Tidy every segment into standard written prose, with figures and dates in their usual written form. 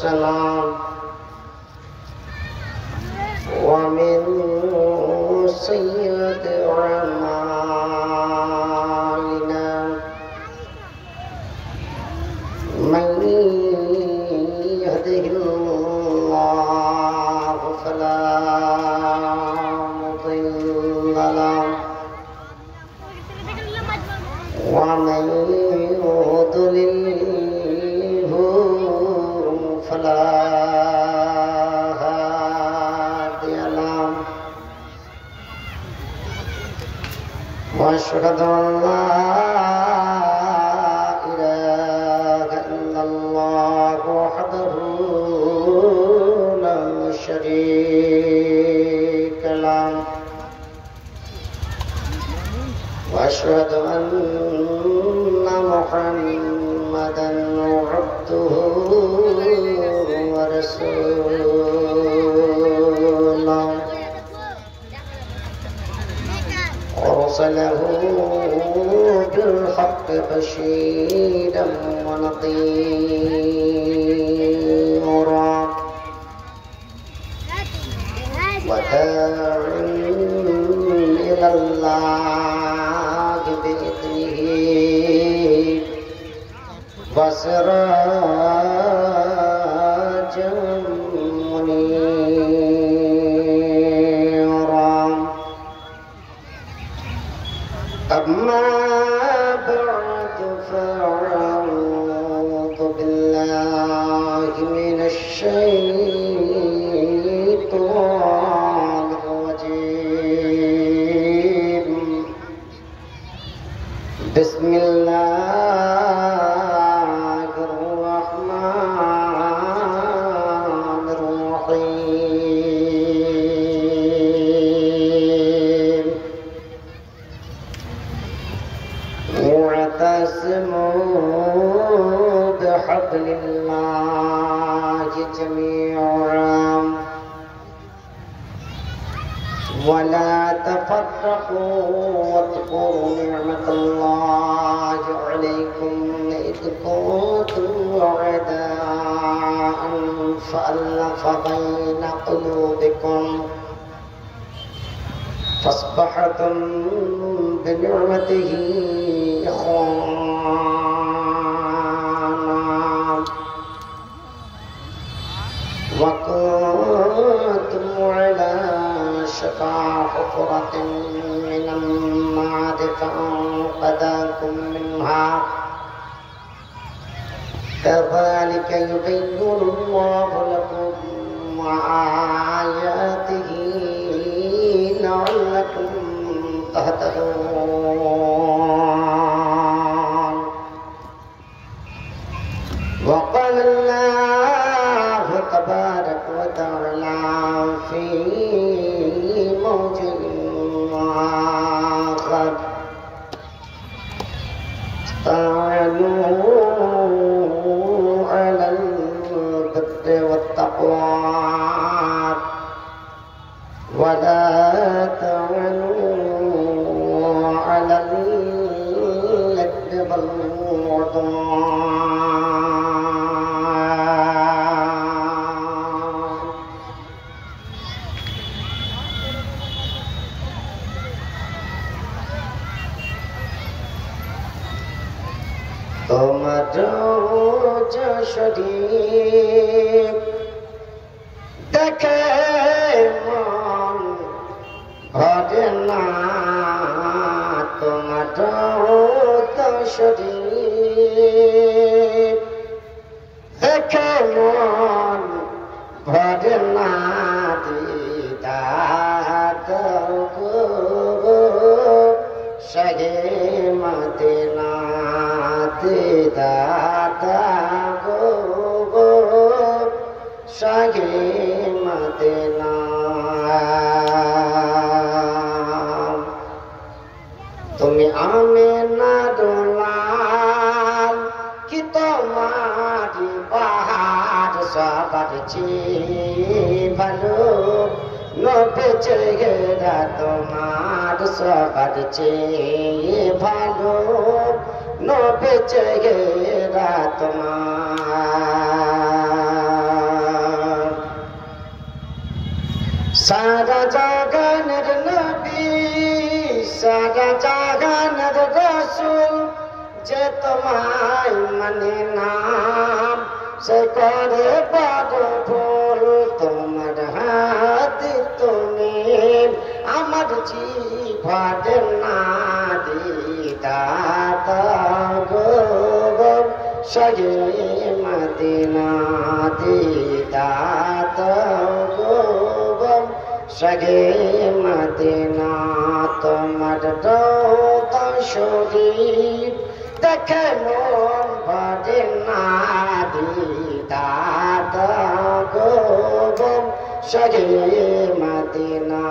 أنفسنا ومن سيئات أعمالنا من يهده الله فلا مضل له ومن يضلله فلا هادي له وأشهد أن لا إله إلا الله وحده لا شريك له وأشهد أن محمدًا عبده ورسوله أرسله بالحق بشيرا ونذيرا وداعيا إلى الله بإذنه وسراجا منيرا أما بعد فأعوذ بالله من الشيطان الرجيم بسم الله الرحمن الرحيم واعتصموا بحبل الله جميعا ولا تفرقوا واذكروا نعمة الله عليكم إذ كنتم أعداء فألف بين قلوبكم فأصبحتم بنعمته إخوانا وكنتم على شفا حفرة من النار فأنقذكم منها كذلك يبين الله لكم آياته لعلكم تهتدون وقال الله تبارك وتعالى في موضع آخر تعالوا على البر والتقوى ولا تعالوا على الإثم والعدوان তোমার শরীর দেখে মন ভরে না তোমার শরীর দেখে মন ভরে না দিদার শাহে মদিনা দিদার গো শাহে মদিনা তুমি আমেনা দোলাল কি তোমারি বাহার সবার চেয়ে ভালো নবে চেহারা তোমার সবার চেয়ে ভালো নবে চেহারা তোমার সারা জাগানের নবী সারা জাগানের রাসূল যে তোমায় মানে নাম সে করে বড় ভুল তোমার হাতে তুমি আমার জিভাতে না দিদাতা গো সগে মদিনা দিদাতা গো সগে মদিনা তোমার রওজা শরীফ দেখে মন ভরে না দিদাতা গো সগে মদিনা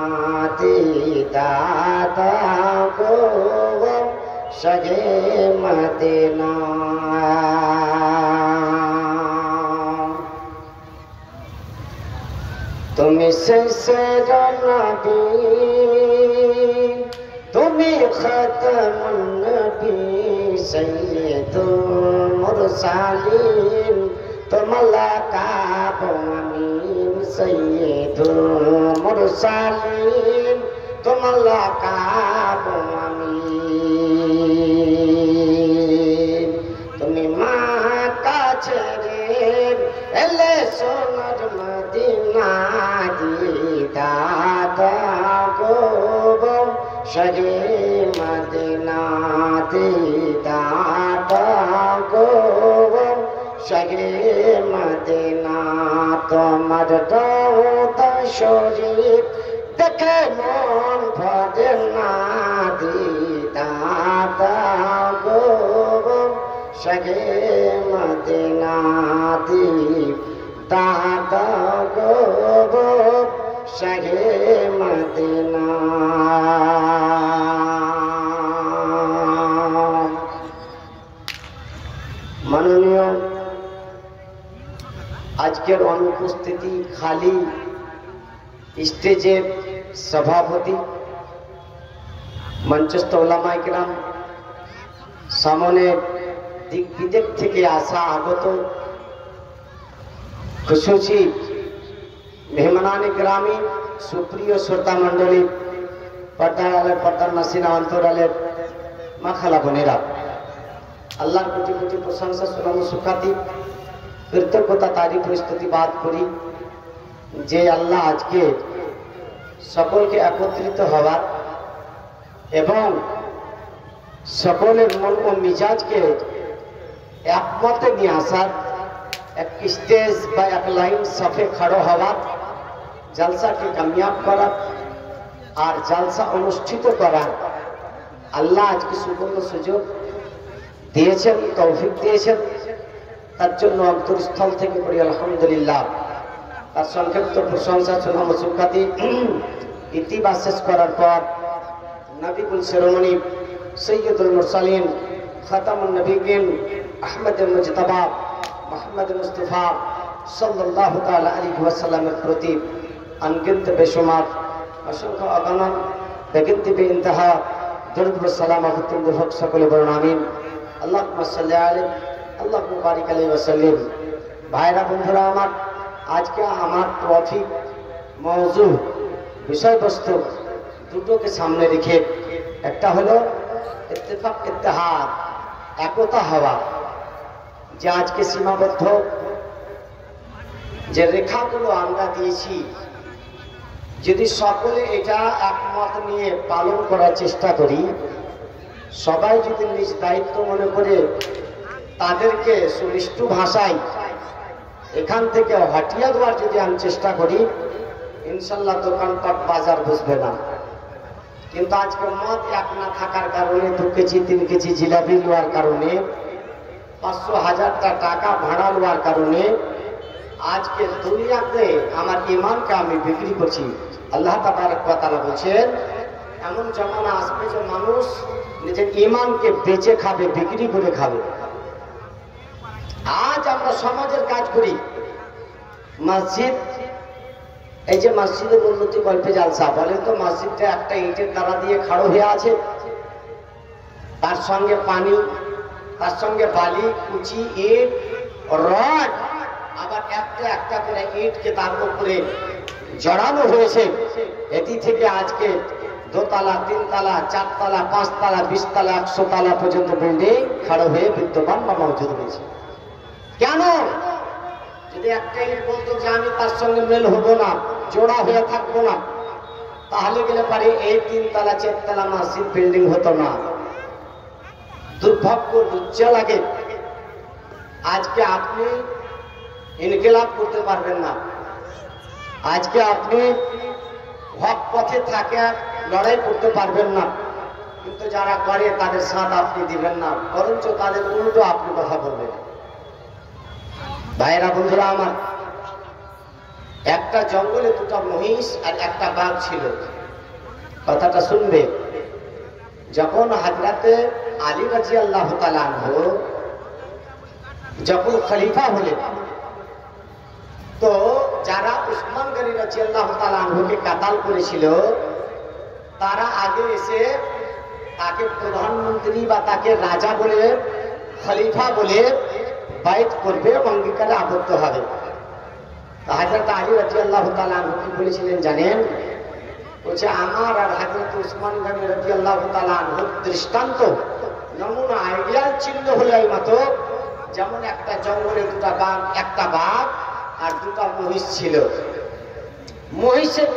দিদাতা গো সগে মদিনা তুমি শেষের নবী তুমি খাতামুন নবী সাইয়্যিদুল মুরসালিন তোমার লাকাব আমিন সাইয়্যিদুল মুরসালিন তোমার লাকাব আমিন তুমি মা কাছে রে এলে সোনার মদিনা দিদাতা গো সগে মদিনা দিদাতা গো সগে মদিনা তোমার রওজা শরীফ দেখে মন ভরে না দিদাতা গো সগে মদিনা দিদাতা গো সগে মদিনা মাননীয় আজকের অনুপস্থিতি খালি স্টেজের সভাপতি মঞ্চস্থ ওলামায়ে কেরাম সামনে দিক বিদেশ থেকে আসা আগত খুশুসি মেহমানানে গ্রামী সুপ্রিয় শ্রোতা মণ্ডলী পর্দার আলের পর্দার নাসিনা অন্তর আলের মা খালা বোনেরা আল্লাহর কোটি কোটি প্রশংসা সুনাম সুখ্যাতি কৃতজ্ঞতা তারিফ স্তুতিবাদ করি যে আল্লাহ আজকে সকলকে একত্রিত হওয়ার এবং সকলের মন ও মিজাজকে একমতে নিয়ে আসার এক স্টেজ বা এক লাইন সাফে খড়ো হওয়ার জলসাকে কামিয়াব করা আর জলসা অনুষ্ঠিত করা আল্লাহ আজকে সুবর্ণ সুযোগ দিয়েছেন তৌফিক দিয়েছেন তার জন্য অন্তরস্থল থেকে পড়ি আলহামদুলিল্লাহ তার সংক্ষিপ্ত প্রশংসা সুনাম সুখ্যাতি ইতিবাস শেষ করার পর নবীকুল শিরোমণি সৈয়দুল মুরসালিন খাতামুন নবীয়িন আহমদুল মুজতবা মুহাম্মদ মুস্তাফা সাল্লাল্লাহু তাআলা আলাইহি ওয়াসাল্লামের প্রতি অনগিনত বেশুমার অসংখ্য অগণন বেগিনতি বেইন্তেহা দরুদ ও সালাম আবতিন্দ হক সকলে বলুন আমিন আল্লাহুম্মা সাল্লি আলাইহি আল্লাহুম্মা বারিক আলাইহি ওয়া সাল্লিম ভাইরা বন্ধুরা আমার আজকে আমার টপিক মওযু বিষয়বস্তু দুটোকে সামনে রেখে একটা হলো ইত্তেফাক ইত্তেহাদ একতা হওয়া যে আজকে সীমাবদ্ধ যে রেখাগুলো আমরা দিয়েছি যদি সকলে এটা একমত নিয়ে পালন করার চেষ্টা করি সবাই যদি নিজ দায়িত্ব মনে করে তাদেরকে সুনিষ্ঠ ভাষায় এখান থেকে হটিয়ে দেওয়ার যদি আমি চেষ্টা করি ইনশাল্লাহ দোকানপাট বাজার বসবে না কিন্তু আজকে মদ এক না থাকার কারণে 2 কেজি 3 কেজি জিলাপি নেওয়ার কারণে 500,000 টাকা ভাড়া নেওয়ার কারণে আজকে দুনিয়াতে আমার ঈমানকে আমি বিক্রি করছি আল্লাহ তাবারক ওয়া তাআলা বলেন এমন জামানা আসবে যে মানুষ নিজের ঈমানকে বেচে খাবে বিক্রি করে খাবে আজ আমরা সমাজের কাজ করি মসজিদ এই যে মসজিদের উন্নতি গল্পে জালসা বলেন তো মসজিদটা একটা ইটের দ্বারা দিয়ে খাড়ো হয়ে আছে তার সঙ্গে পানি তার সঙ্গে বালি কুচি ইট রড আবার একটা একটা করে ইটকে তার উপরে জড়ানো হয়েছে। এটি থেকে আজকে দোতলা, তিনতলা, চারতলা, পাঁচতলা, 20 তলা, 100 তলা পর্যন্ত বিল্ডিং খাড়া হয়ে বিদ্যমান বা মজুদ রয়েছে। কেন? যদি একটাই বলতো যে আমি তার সঙ্গে মেল হবো না, জোড়া হয়ে থাকবো না, তাহলে গেলে পারে এই 3 তলা 4 তলা মসজিদ বিল্ডিং হতো না। দুর্ভাগ্য, লজ্জা লাগে। আজকে আপনি ইনকিলাব করতে পারবেন না, আজকে আপনি হক পথে থাকে লড়াই করতে পারবেন না, কিন্তু যারা করে তাদের সাথ আপনি দিবেন না, বরঞ্চ তাদের উল্টো আপনি কথা বলবেন। ভাইরা, বন্ধুরা আমার, একটা জঙ্গলে 2টা মহিষ আর একটা বাঘ ছিল। কথাটা শুনবে। যখন হযরতে আলী রাদিয়াল্লাহু তাআলা আনহু যখন খলিফা হলেন, তো যারা উসমান গনি রাদিয়াল্লাহু তাআলা আনহুকে কাতাল করেছিল, তারা আগে এসে তাকে প্রধানমন্ত্রী বা তাকে রাজা বলে, খলিফা বলে বাইত করবে, অঙ্গীকারে আবদ্ধ হবে। হযরত আলী রাদিয়াল্লাহু তাআলা আনহু কি বলেছিলেন জানেন? বলছে, আমার আর হযরত উসমান গনি রাদিয়াল্লাহু তাআলা আনহুর দৃষ্টান্ত, নমুনা, আইডিয়াল চিহ্ন হলো এই মতো, যেমন একটা জঙ্গলে 2টা বাঘ, একটা বাঘ আর 2টা মহিষ ছিল। মহিষের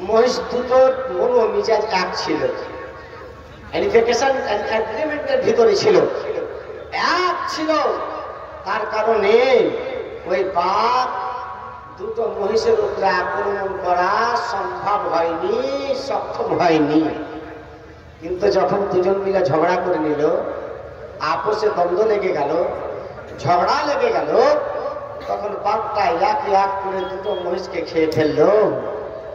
মহিষ দুটোর মন ও মিজাজ এক ছিল, এনিফিকেশন এন্ড এগ্রিমেন্টের ভিতরে ছিল, এক ছিল। তার কারণে ওই বাঘ 2টো মহিষের উপরে আক্রমণ করা সম্ভব হয়নি, সক্ষম হয়নি। কিন্তু যখন দুজন মিলে ঝগড়া করে নিল, আপোষে দ্বন্দ্ব লেগে গেল, ঝগড়া লেগে গেল, তখন বাঘটা এক এক করে 2টো মহিষকে খেয়ে ফেললো।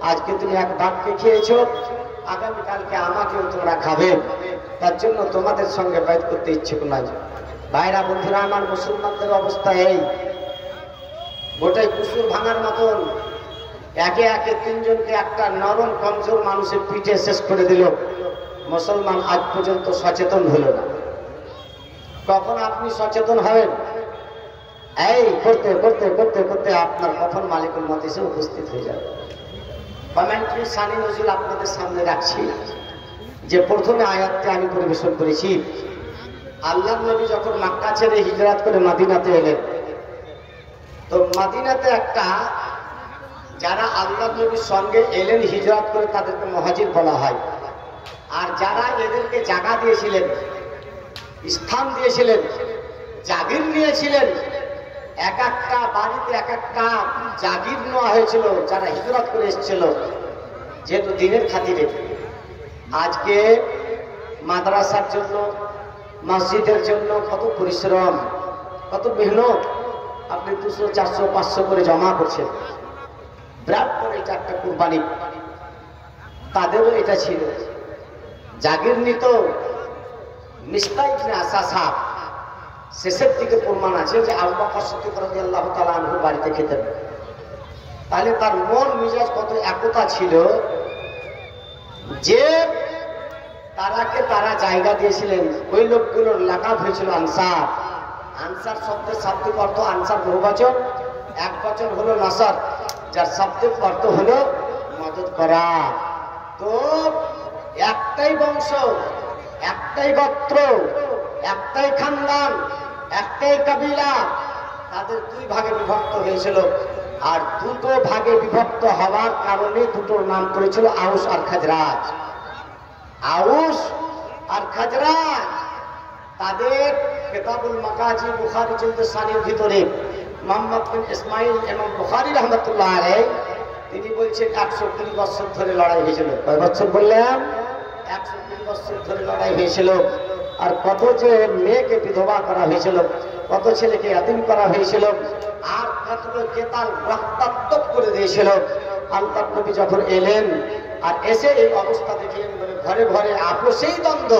আজকে তুমি এক বাঘকে খেয়েছো, আগামীকালকে আমাকেও তোমরা খাবে, তার জন্য তোমাদের সঙ্গে বাইত করতে ইচ্ছুক নাই। ভাইরা, বন্ধুরা আমার, মুসলমানদের অবস্থা এই, গোটাই কুসুর ভাঙার মতন একে একে 3 জনকে একটা নরম কমজোর মানুষের পিঠে শেষ করে দিল। মুসলমান আজ পর্যন্ত সচেতন হলো না। কখন আপনি সচেতন হবেন? এই করতে করতে করতে করতে আপনার কখন মালিকুল মত এসে উপস্থিত হয়ে যাবে। কমেন্ট্রি সানি নজরুল আপনাদের সামনে রাখছি, যে প্রথমে আয়াতটি আমি পরিবেশন করেছি। আল্লাহর নবী যখন মক্কা ছেড়ে হিজরত করে মদিনাতে এলেন, তো মদিনাতে একটা, যারা আল্লাহর নবীর সঙ্গে এলেন হিজরত করে, তাদেরকে মুহাজির বলা হয়। আর যারা এদেরকে জায়গা দিয়েছিলেন, স্থান দিয়েছিলেন, জাগির নিয়েছিলেন, এক একটা বাড়িতে এক একটা জাগির নেওয়া হয়েছিল যারা হিজরত করে এসেছিল, যেহেতু দিনের খাতিরে। আজকে মাদ্রাসার জন্য, মসজিদের জন্য কত পরিশ্রম, কত মেহনত, আপনি 200, 400, 500 করে জমা করছেন। বিরাট করে এটা একটা কোরবানি। তাদেরও এটা ছিল। জাগির নিত মিস্তাই ইবনে আসাসা, শেষের দিকে প্রমাণ আছে যে আবু বকর সিদ্দিক রাদিয়াল্লাহু তাআলা আনহু বাড়িতে খেতেন। তাহলে তার মন মিজাজ কত একতা ছিল যে তারাকে তারা জায়গা দিয়েছিলেন। ওই লোকগুলোর লাকাব হয়েছিল আনসার। আনসার শব্দের শাব্দিক অর্থ আনসার বহুবচন, এক বচন হলো নাসর, যার শাব্দিক অর্থ হলো মদদ করা। তো একটাই বংশ, একটাই গোত্র, একটাই খানদান, একটাই কবিলা, তাদের 2 ভাগে বিভক্ত হয়েছিল। আর 2টো ভাগে বিভক্ত হওয়ার কারণে 2টোর নাম করেছিল আউস আর খাজরাজ। আউস আর খাজরাজ, তাদের কিতাবুল মাগাজি বুখারী জিলদ সানির ভিতরে মুহাম্মদ বিন ইসমাইল এবং বুখারী রাহমাতুল্লাহ আলাইহি তিনি বলছেন 120 বছর ধরে লড়াই হয়েছিল। কয় বছর বললাম? 120 বছর ধরে লড়াই হয়েছিল। আর কত যে মেয়েকে বিধবা করা হয়েছিল, কত ছেলেকে ইয়াতীম করা হয়েছিল, আর কতকে তার রক্তাক্ত করে দিয়েছিল। আল্লাহর নবী যখন এলেন আর এসে এই অবস্থা দেখলেন, বলে ঘরে ঘরে আপোষেই দ্বন্দ্ব।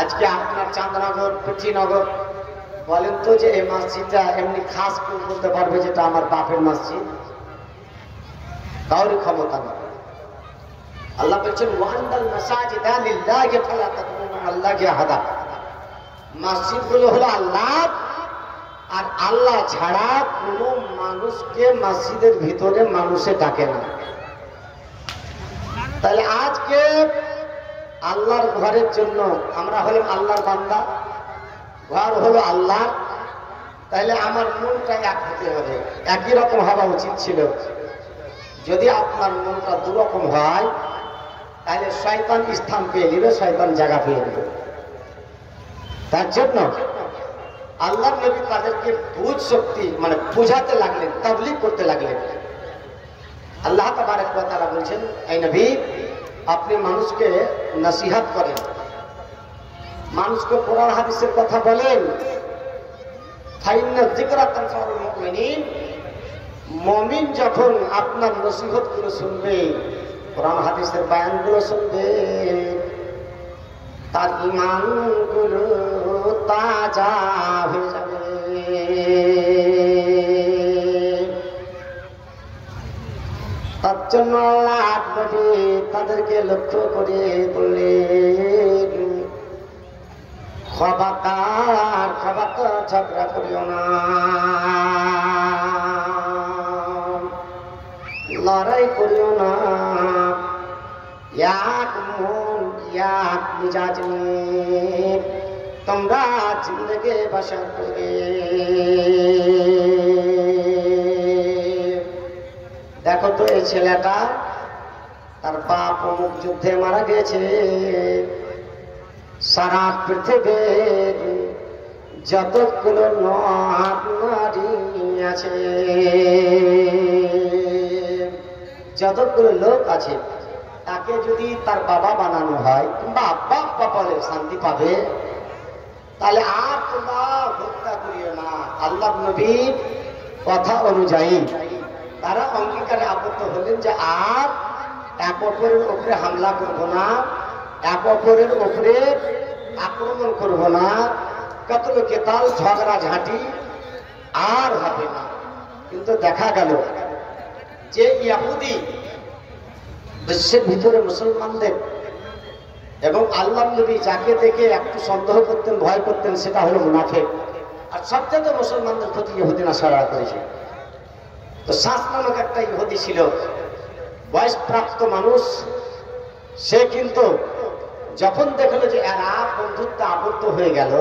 আজকে আপনার চাঁদনগর, কুচিনগর, বলেন তো যে এই মসজিদটা এমনি খাস কেউ বলতে পারবে যেটা আমার বাপের মসজিদ? কাউরি ক্ষমতা নেই। আল্লাহ বলছেন ওয়ান্দাল মাসাজিদা লিল্লাহি ফালা তাদউ মা আল্লাহি আহাদা। মসজিদগুলো হলো আল্লাহ, আর আল্লাহ ছাড়া কোনো মানুষকে মসজিদের ভিতরে মানুষে ডাকে না। তাহলে আজকে আল্লাহর ঘরের জন্য আমরা হলাম আল্লাহর বান্দা, ঘর হলো আল্লাহ, তাহলে আমার মনটা এক হতে হবে, একই রকম হওয়া উচিত ছিল। যদি আপনার মনটা দুরকম হয় তাহলে শয়তান স্থান পেয়ে নেবে, শয়তান জায়গা পেয়ে নেবে। তার জন্য আল্লাহ নবী তাদেরকে বুঝ শক্তি মানে বুঝাতে লাগলেন, তাবলীগ করতে লাগলেন। আল্লাহ তাবারক ওয়া তাআলা বলছেন, এই নবী আপনি মানুষকে নসিহত করেন, মানুষকে কোরআন হাদিসের কথা বলেন। ফাইন্না যিকরা তানফাউল মুমিনিন, মুমিন যখন আপনার নসিহতগুলো শুনবে, কোরআন হাদিসের বয়ানগুলো শুনবে, তার ঈমানগুলো তাজা হয়ে যাবে। তার জন্য আল্লাহ নবী তাদেরকে লক্ষ্য করে বললেন, খবরদার খবরদার ঝগড়া করিও না, লড়াই করিও না, এক মন এক মিজাজ নিয়ে তোমরা জিন্দগি বসর করবে। দেখো তো এই ছেলেটা, তার বাপ অমুক যুদ্ধে মারা গেছে, সারা পৃথিবীর যতগুলো নারী আছে, যতগুলো লোক আছে, তাকে যদি তার বাবা বানানো হয় কিংবা আব্বা আব্বা বলে শান্তি পাবে, তাহলে আর তোমরা হত্যা করিও না। আল্লাহ নবীর কথা অনুযায়ী তারা অঙ্গীকারে আবদ্ধ হলেন যে আর এক অপরের উপরে হামলা করব না, এক অপরের উপরে আক্রমণ করব না, কতল কেতাল ঝগড়া ঝাঁটি আর হবে না। কিন্তু দেখা গেল যে ইহুদি বিশ্বের ভিতরে মুসলমানদের এবং আল্লাহ নবী যাকে দেখে একটু সন্দেহ করতেন, ভয় করতেন, সেটা হলো মুনাফিক। আর সবচেয়ে মুসলমানদের প্রতি ইহুদি নাসারা করেছে। তো সাস নামক একটা ইহুদি ছিল, বয়সপ্রাপ্ত মানুষ। সে কিন্তু যখন দেখলো যে এরা বন্ধুত্ব আবদ্ধ হয়ে গেল,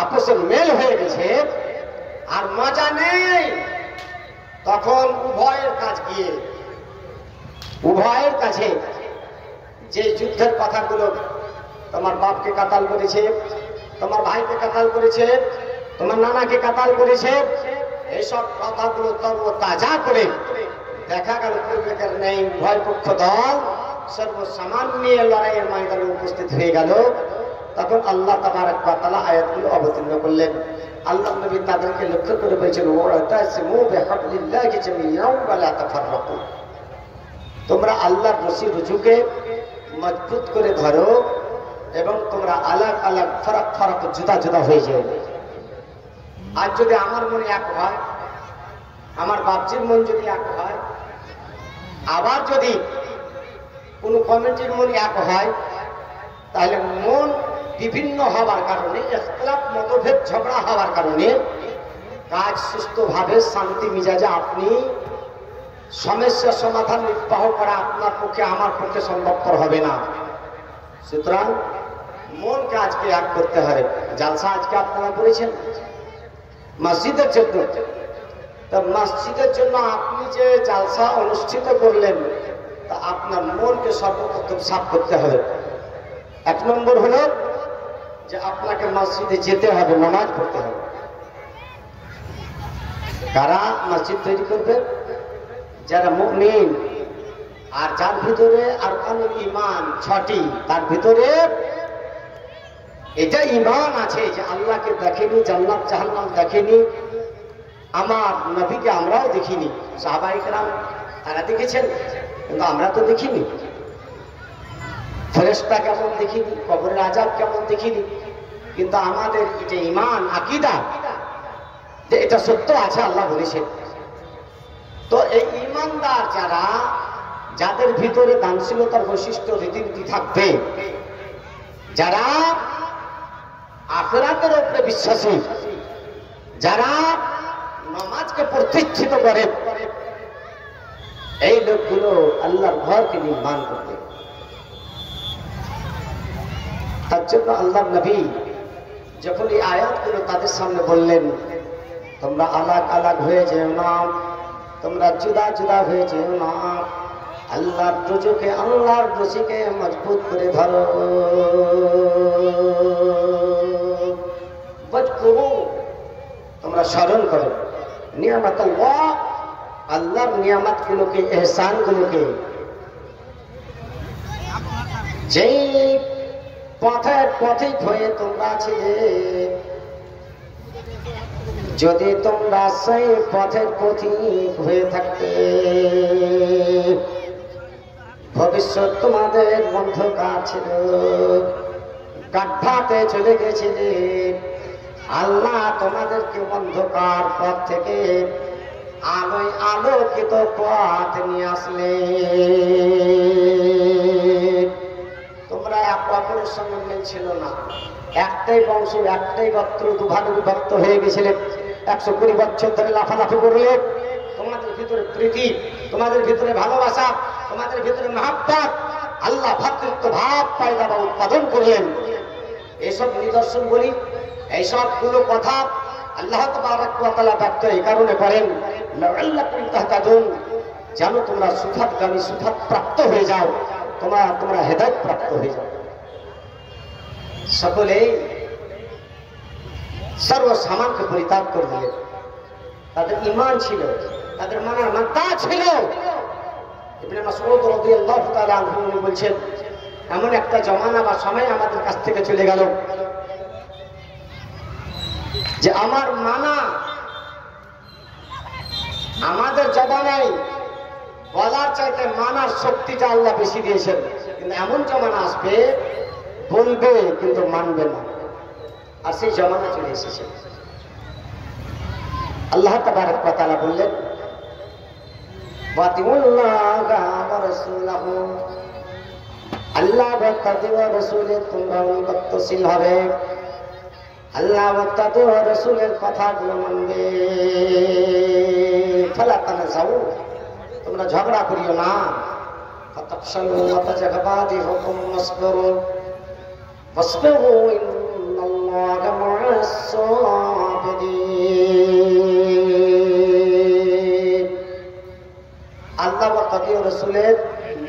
আপসের মেল হয়ে গেছে, আর মজা নেই, তখন উভয়ের কাছে যে যুদ্ধের কথাগুলো, তোমার বাপকে কাতাল করেছে, তোমার ভাইকে কাতাল করেছে, তোমার নানাকে কাতাল করেছে, এইসব কথাগুলো তাজা করে দেখা গেল পূর্বেকার নেই উভয় পক্ষ দল সর্বসামান নিয়ে লড়াইয়ের ময়দানে উপস্থিত হয়ে গেল। তখন আল্লাহ তাবারক ওয়া তাআলা আয়াতগুলো অবতীর্ণ করলেন। আল্লাহ নবী তাদেরকে লক্ষ্য করে বলেছেন, ওয়াতাসিমু বিহাবলিল্লাহি জামিআন ওয়া লা তাফাররাকু, তোমরা আল্লাহর রশি রুজুকে মজবুত করে ধরো এবং তোমরা আলাগ আলাগ ফারাক ফারাক জুদা জুদা হয়ে যাও। আজ যদি আমার মনে এক হয়, আমার বাপজির মন যদি এক হয়, আবার যদি কোনো কমিটির মন এক হয়, তাহলে মন বিভিন্ন হওয়ার কারণে, ইখতিলাফ মতভেদ ঝগড়া হওয়ার কারণে কাজ সুস্থভাবে শান্তি মিজাজে আপনি সমস্যা সমাধান নির্বাহ করা আপনার পক্ষে আমার পক্ষে সম্ভবপর হবে না। সুতরাং মনকে আজকে এক করতে হবে। জালসা আজকে আপনারা করেছেন মসজিদের জন্য, তা মসজিদের জন্য আপনি যে জালসা অনুষ্ঠিত করলেন, তা আপনার মনকে সর্বপ্রথম সাফ করতে হবে। এক নম্বর হলো যে আপনাকে মসজিদে যেতে হবে, নামাজ পড়তে হবে। কারা মসজিদ তৈরি করবে? যারা মুমিন, আর যার ভিতরে আরকানুল ঈমান 6টি, তার ভিতরে এটা ঈমান আছে যে আল্লাহকে দেখেনি, জান্নাত জাহান্নাম দেখেনি, আমার নবীকে আমরাও দেখিনি, সাহাবায়ে কেরাম তারা দেখেছেন, কিন্তু আমরা তো দেখিনি। ফেরেশতা কেমন দেখিনি, কবরের আযাব কেমন দেখিনি, কিন্তু আমাদের যে ঈমান আকীদা যে এটা সত্য আছে, আল্লাহ বলেছেন। তো এই ঈমানদার যারা, যাদের ভিতরে দানশীলতার বৈশিষ্ট্য রীতিনীতি থাকবে, যারা আখিরাতের উপরে বিশ্বাসী, যারা নামাজকে প্রতিষ্ঠিত করে, এই লোকগুলো আল্লাহর ঘরকে নির্মাণ করবে। তার জন্য আল্লাহর নবী যখন এই আয়াতগুলো তাদের সামনে বললেন, তোমরা আলাগ আলাগ হয়ে যেও না, তোমরা জুদা জুদা হয়ে যেও না, আল্লাহর দুজকে আল্লাহর রশিকে মজবুত করে ধরো। তোমরা স্মরণ করো নিয়ামত আল্লাহ, আল্লাহর নিয়ামতগুলোকে, এহসানগুলোকে। যেই পথের পথিক হয়ে তোমরা ছিলে, যদি তোমরা সেই পথের পথিক হয়ে থাকতে, ভবিষ্যৎ তোমাদের অন্ধকার ছিল, গাড্ডাতে চলে গেছিলে। আল্লাহ তোমাদেরকে অন্ধকার পথ থেকে আলোয় আলোকিত পথ নিয়ে আসলে। তোমরা এক অপরের সঙ্গে মিল ছিল না, একটাই বংশ, একটাই গোত্র, দুভাগে বিভক্ত হয়ে গেছিলে। 120 বছর ধরে লাফালাফি করলে। তোমাদের ভিতরে প্রীতি, তোমাদের ভিতরে ভালোবাসা, তোমাদের ভিতরে মহাব্বত, আল্লাহ ভ্রাতৃত্ব ভাব পয়দা বা উৎপাদন করলেন। এইসব নিদর্শন বলি, এইসব গুলো কথা আল্লাহ তাবারক ওয়া তাআলা ব্যক্ত এই কারণে করেন, লাআল্লাকুম তাহতাদুন, যেন তোমরা সুফাতগামী, সুফাত প্রাপ্ত হয়ে যাও, তোমরা হেদায়েত প্রাপ্ত হয়ে যাও। সকলেই সর্বসামানকে পরিত্যাগ করে দিলেন। তাদের ঈমান ছিল, তাদের মানার মাত্রা ছিল। ইবনে মাসউদ রাদিয়াল্লাহু তাআলা আনহু বলছেন, এমন একটা জমানা বা সময় আমাদের কাছ থেকে চলে গেল যে আমার মানা আমাদের জবানায় বলার চাইতে মানার শক্তিটা আল্লাহ বেশি দিয়েছেন। কিন্তু এমন জমানা আসবে, বলবে কিন্তু মানবে না, আর সেই জমানা চলে এসেছে। আল্লাহ তাবারক ওয়া তাআলা বললেন, ওয়াতিউল্লাহা ওয়া রাসূলাহু, আল্লাহ ওয়া রাসূলের তোমরা অনুগতশীল হবে, আল্লাহ ওয়া রাসূলের কথাগুলো মানবে। ফালা তানাযাউ, তোমরা ঝগড়া করিও না। ফাতাফশালু ওয়া তাযাবাদি হুকুম ওয়াসবিরু ওয়াসবিরু ইন্নাল্লাহা মা'আস সাবিরিন। আল্লাহ ওয়া রাসূলের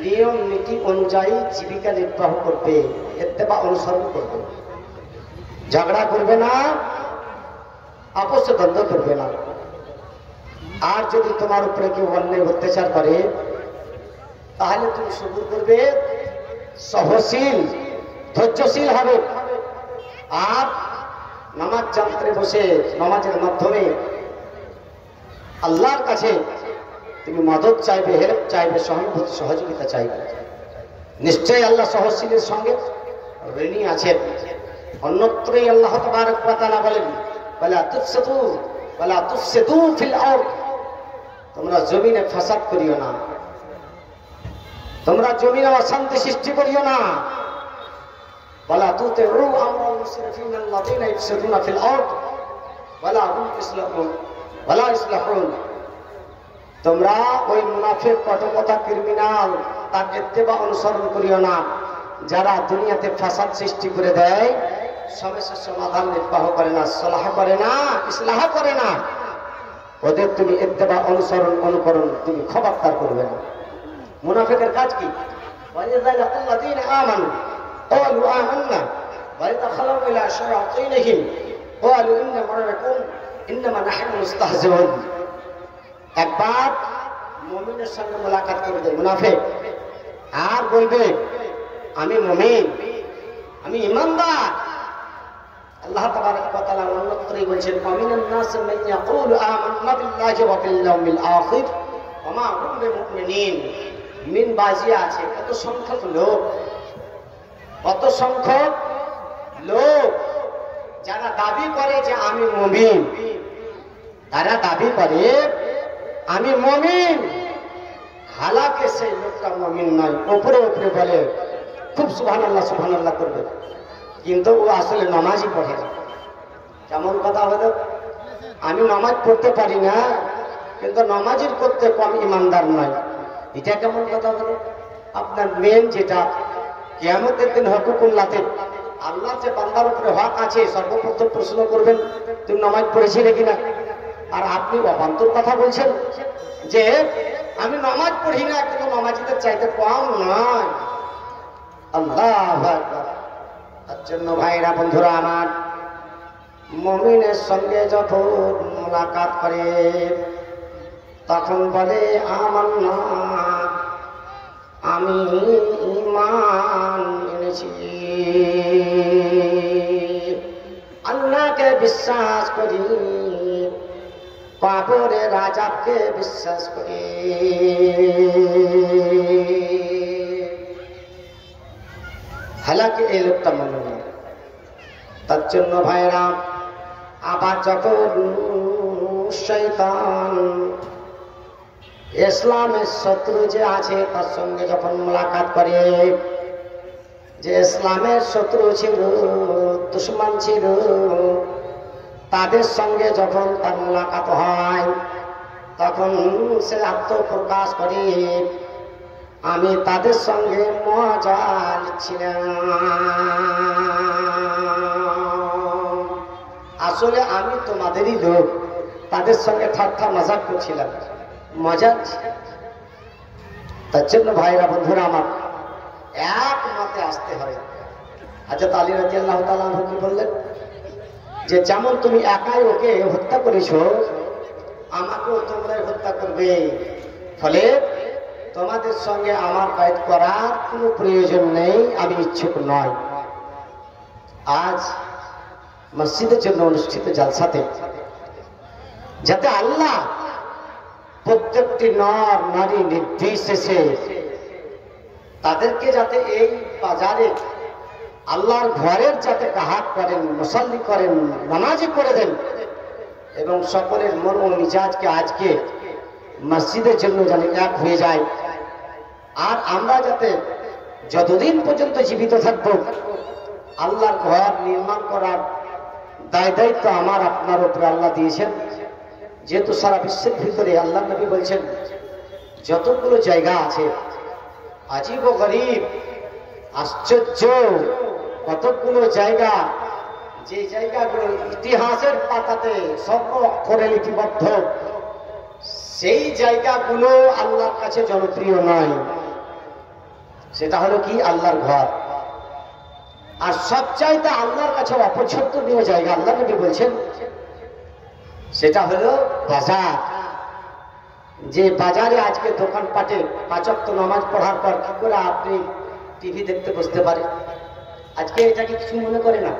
নিয়ম নীতি অনুযায়ী জীবিকা নির্বাহ করবে, ইত্তেবা অনুসরণ করবে, ঝগড়া করবে না, আপসে দ্বন্দ্ব করবে না। আর যদি তোমার উপরে কেউ অন্যায় অত্যাচার করে, তাহলে তুমি সবুর করবে, সহনশীল, ধৈর্যশীল হবে। আর নামাজ যন্ত্রে বসে নামাজের মাধ্যমে আল্লাহর কাছে তুমি মদত চাইবে, হেল্প চাইবে, সহানুভূতি সহযোগিতা চাইবে। নিশ্চয়ই আল্লাহ সহনশীলের সঙ্গে ঋণী আছেন। অন্যত্রই আল্লাহ তাবারক ওয়া তাআলা বলেন, ওয়ালা তুফসিদু ফিল আরদ, তোমরা জমিনে ফাসাদ করিও না, তোমরা জমিনে অশান্তি সৃষ্টি করিও না। ওয়ালা তুতিউ আমরাল মুসরিফিনা আল্লাযীনা ইফসিদুনা ফিল আরদ ওয়ালা হুম ইসলাহুন। তোমরা ওই মুনাফিক, কটকথা, ক্রিমিনাল, তার ইত্তেবা অনুসরণ করিও না, যারা দুনিয়াতে ফাসাদ সৃষ্টি করে দেয়, সমস্যার সমাধান নির্বাহ করে না, সলাহ করে না, ইসলাহ করে না। ওদের তুমি ইত্তেবা অনুসরণ, অনুকরণ তুমি খবরদার করবে না। মুনাফিকের কাজ কি? ওয়াইযা লাকুল্লাযীনা আমানু ক্বালু আমান্না ওয়াইযা খালাউ ইলা শায়াতিনহিম ক্বালু ইন্না মা'াকুম ইন্নামা নাহনু মুস্তাহজিউন। একবার মুমিনের সঙ্গে মুলাকাত করবে মুনাফিক, আর বলবে আমি মুমিন, আমি ঈমানদার। আল্লাহ তাবারক ওয়া তাআলা অন্যত্রই বলছেন, ওয়ামিনান নাস মান ইয়াকুলু আমান্না বিল্লাহি ওয়া বিল ইয়াউমিল আখির ওয়া মা হুম বিমুমিনিন। মিন বাজিয়া আছে, কত সংখ্যক লোক, কত সংখ্যক লোক যারা দাবি করে যে আমি মুমিন, তারা দাবি করে আমি মুমিন, হালাকে সেই লোকটা মুমিন নয়। উপরে উপরে বলে খুব সুবহানাল্লাহ সুবহানাল্লাহ করবে, কিন্তু ও আসলে নামাজই পড়ে না। কেমন কথা হলো? আমি নামাজ পড়তে পারি না, কিন্তু নামাজের করতে কম ইমানদার নয়। এটা কেমন কথা বলে? আপনার মেন যেটা কিয়ামতের দিন হকুকুল্লাতে আল্লাহ যে বান্দার উপরে হক আছে, সর্বপ্রথম প্রশ্ন করবেন তুমি নামাজ পড়েছিলে কিনা। আর আপনি অবান্তর কথা বলছেন যে আমি নামাজ পড়ি না, কিন্তু নামাজিদের চাইতে কম নয়। আল্লাহু আকবার। তার জন্য ভাইরা বন্ধুরা আমার, মুমিনের সঙ্গে যখন মুলাকাত করে তখন বলে আমান্না, আমি ঈমান এনেছি, আল্লাহকে বিশ্বাস করি, কবরে রাজাকে বিশ্বাস করি। হালাকি এই লোকটা মনে হয়। তার জন্য ভাইরা আবার যখন শয়তান ইসলামের শত্রু যে আছে তার সঙ্গে যখন মুলাকাত করে, যে ইসলামের শত্রু ছিল, দুশমন ছিল, তাদের সঙ্গে যখন তার মুলাকাত হয় তখন সে আত্মপ্রকাশ করে আমি তাদের সঙ্গে মজা নিচ্ছিলাম, আসলে আমি তোমাদেরই লোক, তাদের সঙ্গে ঠাট্টা মজাক করছিলাম, মজা। তার জন্য ভাইরা বন্ধুরা আমার, এক মতে আসতে হয়। হযরত আলী রাদিয়াল্লাহু তাআলা আনহু কি বললেন যে যেমন তুমি একাই ওকে হত্যা করেছো, আমাকেও তোমরাই হত্যা করবে, ফলে তোমাদের সঙ্গে আমার বাইত করার কোনো প্রয়োজন নেই, আমি ইচ্ছুক নয়। আজ মসজিদের জন্য অনুষ্ঠিত জালসাতে যাতে আল্লাহ প্রত্যেকটি নর নারী নির্বিশেষে তাদেরকে যাতে এই বাজারে আল্লাহর ঘরের যাতে কাহাত করেন, মুসাল্লি করেন, নামাজি করে দেন, এবং সকলের মন ও মিজাজকে আজকে মসজিদের জন্য যেন এক হয়ে যায়। আর আমরা যাতে যতদিন পর্যন্ত জীবিত থাকবো আল্লাহর ঘর নির্মাণ করার দায় দায়িত্ব আমার আপনার উপরে আল্লাহ দিয়েছেন। যেহেতু সারা বিশ্বের ভিতরে আল্লাহ নবী বলছেন যতগুলো জায়গা আছে, আজীব ও গরীব, আশ্চর্য কতগুলো জায়গা, যে জায়গাগুলো ইতিহাসের পাতাতে স্বর্ণ অক্ষরে লিপিবদ্ধ, সেই জায়গাগুলো আল্লাহর কাছে জনপ্রিয় নয়। সেটা হলো কি? আল্লাহর ঘর। আর সবচাইতে আল্লাহর কাছে অপছন্দনীয় জায়গা আল্লাহ নবী বলছেন সেটা হলো বাজার। যে বাজারে আজকে দোকানপাটে পাঁচ ওয়াক্ত নামাজ পড়ার পর কি করে আপনি টিভি দেখতে বসতে পারে? আজকে এটাকে কিছু মনে করে না,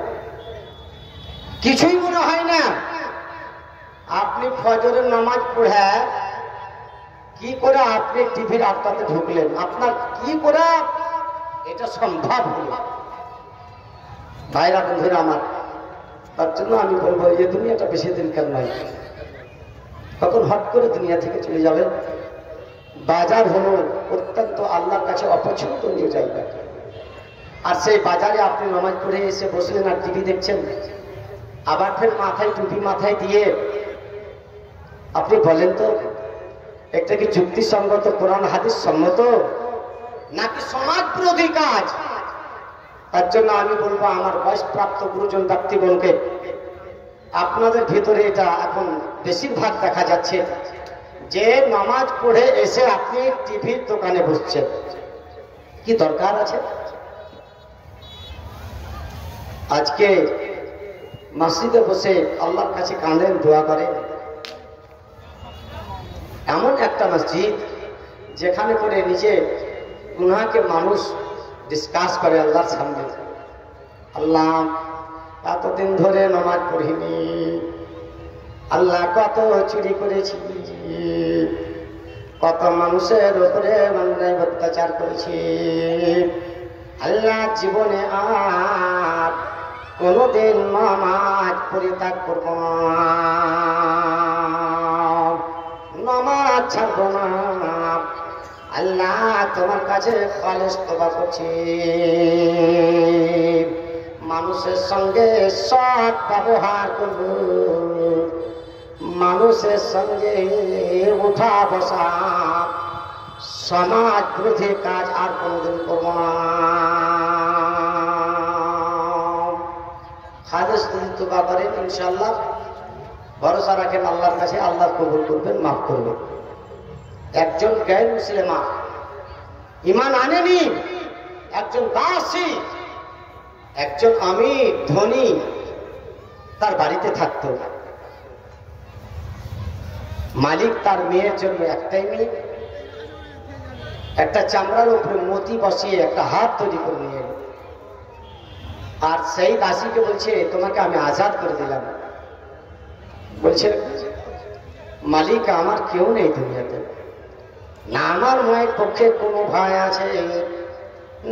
কিছুই মনে হয় না। আপনি ফজরের নামাজ পড়ে কি করে আপনি টিভির আড্ডাতে ঢুকলেন? আপনার কি করে এটা সম্ভব হলো? ভাইরা বন্ধুরা আমার, তার জন্য আমি বলবো এই দুনিয়াটা বেশি দিনকার নয়, কখন হট করে দুনিয়া থেকে চলে যাবেন। বাজার হলো অত্যন্ত আল্লাহর কাছে অপছন্দনীয় জায়গা। আর সেই বাজারে আপনি নামাজ পড়ে এসে বসলেন আর টিভি দেখছেন, আবার ফের মাথায় টুপি মাথায় দিয়ে, আপনি বলেন তো একটা কি যুক্তিসঙ্গত, কোরআন হাদিস সম্মত, নাকি সমাজ বিরোধী কাজ? তার জন্য আমি বলবো আমার বয়সপ্রাপ্ত গুরুজন ব্যক্তিগণকে, আপনাদের ভিতরে এটা এখন বেশিরভাগ দেখা যাচ্ছে যে নামাজ পড়ে এসে আপনি টিভির দোকানে বসছেন। কি দরকার আছে? আজকে মসজিদে বসে আল্লাহর কাছে কাঁদেন, দোয়া করেন। এমন একটা মসজিদ যেখানে করে নিজে গুনাহকে মানুষ ডিসকাস করে আল্লাহর সামনে, আল্লাহ এতদিন ধরে নামাজ পড়িনি, আল্লাহ কত চুরি করেছি, কত মানুষের উপরে অন্যায় অত্যাচার করেছি, আল্লাহ জীবনে আর কোনদিন নামাজ পরিত্যাগ করব না, নামাজ ছাড়ব না। আল্লাহ তোমার কাছে খালেস তওবা করছি, মানুষের সঙ্গে সৎ ব্যবহার করব, মানুষের সঙ্গে উঠা বসা, সমাজ বিরোধী কাজ আর কোনোদিন করব না। হাদিস যদি তোবা করেন ইনশাআল্লাহ, ভরসা রাখেন আল্লাহর কাছে, আল্লাহ কবুল করবেন, মাফ করবেন। একজন গায়র মুসলিমা ইমান আনেনি, একজন দাসী, একজন আমির ধনী তার বাড়িতে থাকতো। মালিক তার মেয়ের জন্য একটাই মেয়ে, একটা চামড়ার উপরে মতি বসিয়ে একটা হাত তৈরি করে নিয়ে এলো। আর সেই দাসীকে বলছে, তোমাকে আমি আজাদ করে দিলাম। বলছে, মালিক আমার কেউ নেই দুনিয়াতে, না আমার মায়ের পক্ষে কোনো ভাই আছে,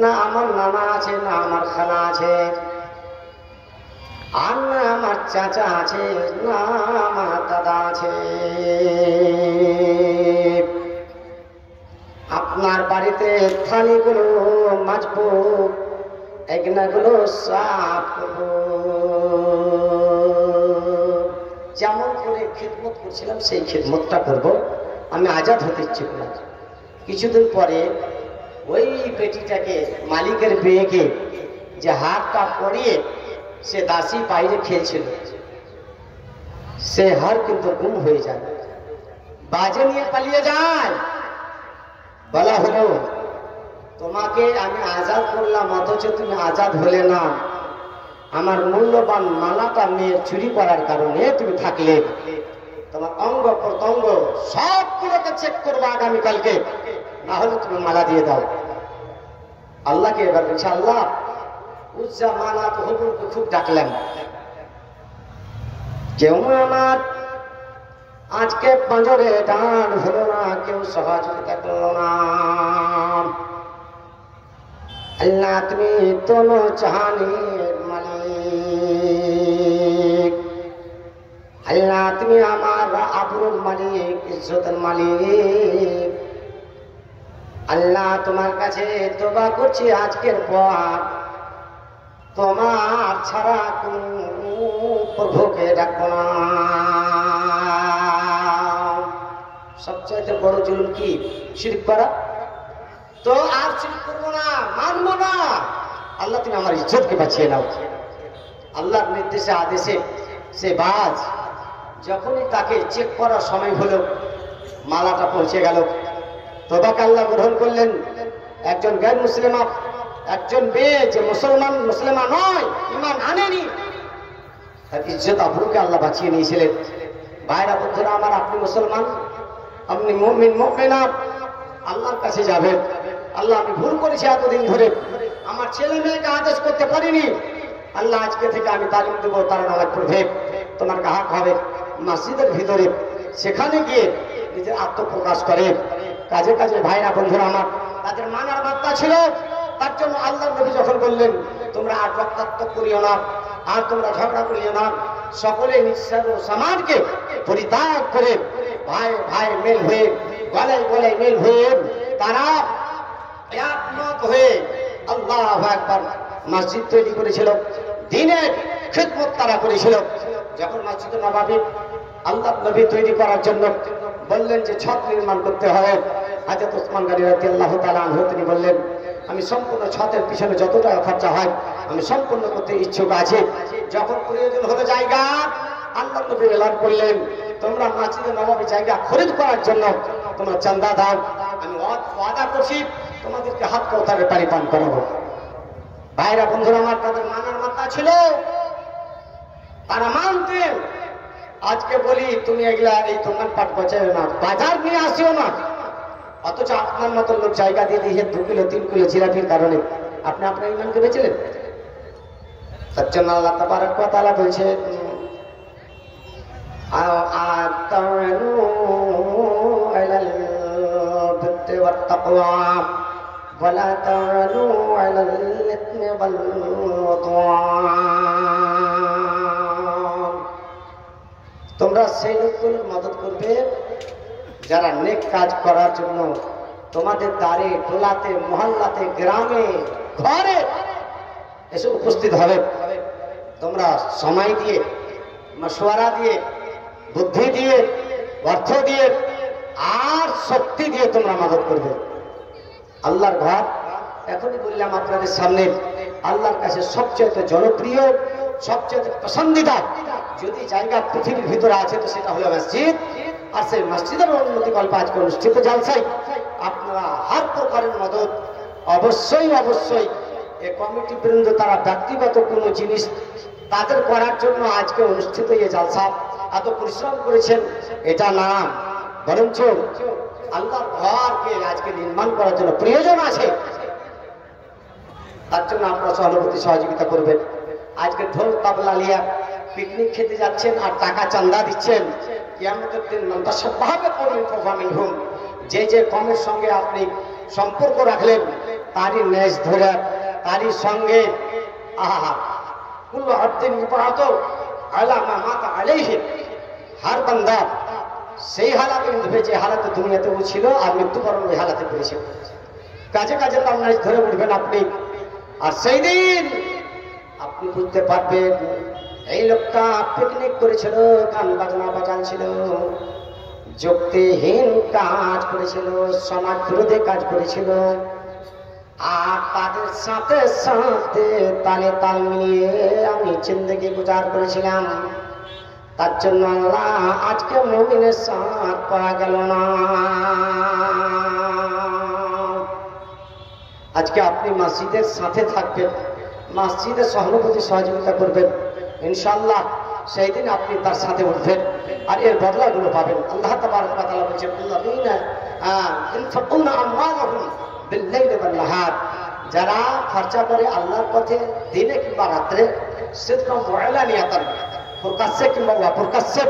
না আমার নানা আছে, না আমার খালা আছে, আর না আমার চাচা আছে, না আমার দাদা আছে। আপনার বাড়িতে থালিগুলো মাজবো, এগনাগুলো সাফ করবো, যেমন করে খিদমত করছিলাম সেই খিদমতটা করবো, আমি আজাদ হতে ইচ্ছে করলাম। কিছুদিন পরে ওই বেটিটাকে, মালিকের মেয়েকে যে হাতটা পরিয়ে সে দাসী বাইরে খেলছিল, সে হার কিন্তু গুম হয়ে যায়, বাজে নিয়ে পালিয়ে যায়। বলা হলো, তোমাকে আমি আজাদ করলাম, অথচ তুমি আজাদ হলে না। আমার মূল্যবান মালাটা মেয়ে চুরি করার কারণে তুমি থাকলে। তোমার অঙ্গ প্রত্যঙ্গ সবগুলোকে চেক করবো আগামীকালকে, না হলে তুমি মালা দিয়ে দাও। আল্লাহকে এবার বলছে, আল্লাহ উজ্জা মানাত হুজুরকে খুব ডাকলেন, কেউ আমার আজকে পাঁজরে দান হলো না, কেউ সহযোগিতা করলো না। আল্লাহ তুমি দোনো জাহানের মালিক, আল্লাহ তুমি আমার আবরুর মালিক, ইজ্জতের মালিক। আল্লাহ তোমার কাছে তওবা করছি, আজকের পর তোমার ছাড়া কোন প্রভুকে ডাকবো না। সবচাইতে বড় জুলুম কি? শিরক করা। তো আর শিরক করবো না, মানবো না। আল্লাহ তুমি আমার ইজ্জতকে বাঁচিয়ে নাও। আল্লাহর নির্দেশে আদেশে সে বাজ, যখনই তাকে চেক করার সময় হলো, মালাটা পৌঁছে গেল, তওবাকে আল্লাহ গ্রহণ করলেন। একজন গায়র মুসলিমা, একজন মেয়ে যে মুসলিমা নয়, ঈমান আনেনি, তার ইজ্জত আবরুকে আল্লাহ বাঁচিয়ে নিয়েছিলেন। ভাইরা বন্ধুরা আমার, আপনি মুসলমান, আপনি মুমিন মুমিনা, আল্লাহর কাছে যাবেন, আল্লাহ আমি ভুল করেছি এতদিন ধরে, আমার ছেলে মেয়েকে আদেশ করতে পারিনি, আল্লাহ আজকে থেকে আমি তালিম দেবো, তারা নামাজ পড়বে, তোমার গ্রাহক হবে মসজিদের ভিতরে, সেখানে গিয়ে নিজের আত্মপ্রকাশ করে। কাজে কাজে ভাইরা বন্ধুরা আমার, তাদের মানার বার্তা ছিল। তার জন্য আল্লাহ নবী যখন বললেন, তোমরা আর রক্তাক্ত করিও না, আর তোমরা ঝগড়া করিও না, সকলে নিঃস্বার্থ সমাজকে পরিত্যাগ করে ভাই ভাই মেল হয়ে, গলায় গলায় মেল হয়ে, তারা একমত হয়ে আল্লাহু আকবার মসজিদ তৈরি করেছিল, দ্বীনের খিদমত তারা করেছিল। যখন মসজিদে নববী আল্লাহ নবী তৈরি করার জন্য বললেন যে ছক নির্মাণ করতে হবে, হযরত ওসমান গনি রাদিয়াল্লাহু তাআলা আনহু তিনি বললেন, আমি সম্পূর্ণ ছতের পিছনে যত টাকা খরচা হয় আমি সম্পূর্ণ করতে ইচ্ছুক আছি। যখন প্রয়োজন হলো জায়গা, আল্লাহ নবী এলান করলেন, তোমরা মসজিদে নববী জায়গা খরিদ করার জন্য তোমরা চাঁদা দাও, আমি ওয়াদা করছি তোমাদেরকে হাত কওতারে পানি পান করাবো। ভাইরা বন্ধুরা আমার, তাদের মানার মাত্রা ছিল, তারা মানতেন। আজকে বলি তুমি এগুলা এই দোকান পাট বচাইও না, বাজার নিয়ে আসিও না, অথচ আপনার মতো লোক জায়গা দিয়ে দিয়ে 2 কিলো 3 কিলো জিলাপির কারণে আপনি আপনার ইমানকে বেঁচেলেন। তার জন্য আল্লাহ তাবারক ওয়া তাআলা বলছে, আতানু আলাল বিররি ওয়াত তাকওয়া ওয়ালা তানু আলাল ইসমি ওয়াল উদওয়ান। তোমরা সেই লোকগুলোর মদদ করবে যারা নেক কাজ করার জন্য তোমাদের দ্বারে, টোলাতে, মহল্লাতে, গ্রামে, ঘরে এসে উপস্থিত হবে। তোমরা সময় দিয়ে, মশওয়ারা দিয়ে, বুদ্ধি দিয়ে, অর্থ দিয়ে আর শক্তি দিয়ে তোমরা মদত করবে। আল্লাহর ঘর এখনই বললাম আপনাদের সামনে, আল্লাহর কাছে সবচেয়ে জনপ্রিয়, সবচেয়ে পছন্দিদা যদি জায়গা পৃথিবীর ভিতরে আছে তো সেটা হলো মসজিদ। আর সেই মসজিদের উন্নতি কল্পে আজকে অনুষ্ঠিত জালসায় আপনারা হার প্রকারের মদত অবশ্যই অবশ্যই এই কমিটি বৃন্দ তারা ব্যক্তিগত কোনো জিনিস তাদের করার জন্য আজকে অনুষ্ঠিত এই জালসা এত পরিশ্রম করেছেন, এটা না, বরঞ্চ আল্লাহর ঘরকে আজকে নির্মাণ করার জন্য প্রয়োজন আছে, তার জন্য আপনারা সহানুভূতি সহযোগিতা করবেন। আজকে ঢোল তাবলা লিয়া পিকনিক খেতে যাচ্ছেন আর টাকা চান্দা দিচ্ছেন, কিয়ামতের দিন মুনতাশাব্বাহা বিকওমিন হুম, যে যে কমের সঙ্গে আপনি সম্পর্ক রাখলেন তারই নেজ ধরে তারই সঙ্গে আহা কুল্লু আবদিন ইবআতু আলা মা মাতা আলাইহি, হার বান্দা সেই হালাতে উঠবে যে হালাতে দুনিয়াতে ও ছিল আর মৃত্যুবরণ ওই হালাতে করেছে। কাজে কাজে তার নেজ ধরে উঠবেন আপনি, আর সেই দিন আপনি বুঝতে পারবেন এই লোকটা পিকনিক করেছিল, গান বাজনা বাজাচ্ছিল, যুক্তিহীন কাজ করেছিল, সমাজ বিরোধী কাজ করেছিল, আর তাদের সাথে সাথে তালে তাল মিলিয়ে আমি জিন্দেগি গুজার করেছিলাম। তার জন্য আল্লাহ আজকে মুমিনের সাথ পাওয়া গেল না। আজকে আপনি মসজিদের সাথে থাকবেন, মসজিদের সহানুভূতি সহযোগিতা করবেন, ইনশাআল্লাহ সেই দিন আপনি তার সাথে উঠবেন আর এর বদলাগুলো পাবেন। আল্লাহ তাবারক ওয়া তাআলা বলেছেন আল্লাযীনা ইনফাকুনা আমওয়ালাহুম বিল-লাইলি ওয়ান-নাহার, যারা খরচা করে আল্লাহর পথে দিনে কিংবা রাতে, সিদকাম ওয়া আলানিয়াতান, প্রকাশ্যে কিংবা অপ্রকাশ্যে,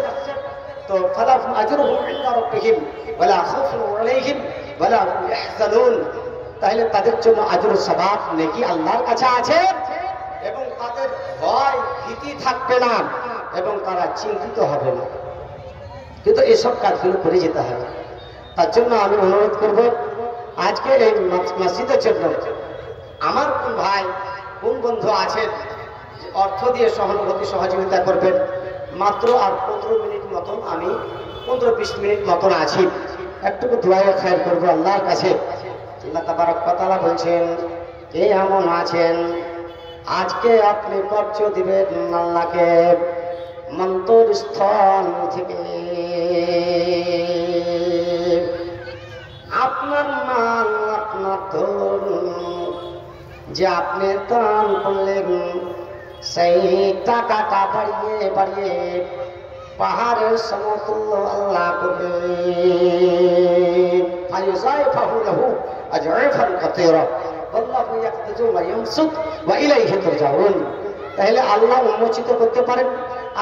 তো ফালাহুম আজরুহুম ইনদা রাব্বিহিম ওয়ালা খাউফুন আলাইহিম ওয়ালা হুম ইয়াহজানুন, তাহলে তাদের জন্য আজর ও সওয়াব নেকি আল্লাহর কাছে আছে এবং তাদের ভয় ভীতি থাকবে না এবং তারা চিন্তিত হবে না। কিন্তু এসব কাজগুলো করে যেতে হবে। তার জন্য আমি অনুরোধ করব আজকে এই মসজিদের জন্য আমার কোন ভাই কোন বন্ধু আছেন যে অর্থ দিয়ে সহানুভূতি সহযোগিতা করবেন, মাত্র আর 15 মিনিট মতন, আমি 15-20 মিনিট মতন আছি, একটুকু দোয়ায়ে খায়ের করবো আল্লাহর কাছে। আল্লাহ তাবারক ওয়া তাআলা বলছেন কে এমন আছেন আজকে আপনি কর্জ দিবেন আল্লাহকে মন্তর স্থল থেকে, আপনার মাল আপনার ধন যে আপনি দান করলেন সেই টাকাটা বাড়িয়ে বাড়িয়ে পাহাড়ের সমতুল্য আল্লাহ করবেন। ফায়ুযাইফাহু লাহু আজরাফান কাসীরা আল্লাহু ইয়াকদিরু ওয়া ইয়ামসুক ওয়া ইলাইহি তুরজাউন। তাহলে আল্লাহ উন্মোচিত করতে পারেন,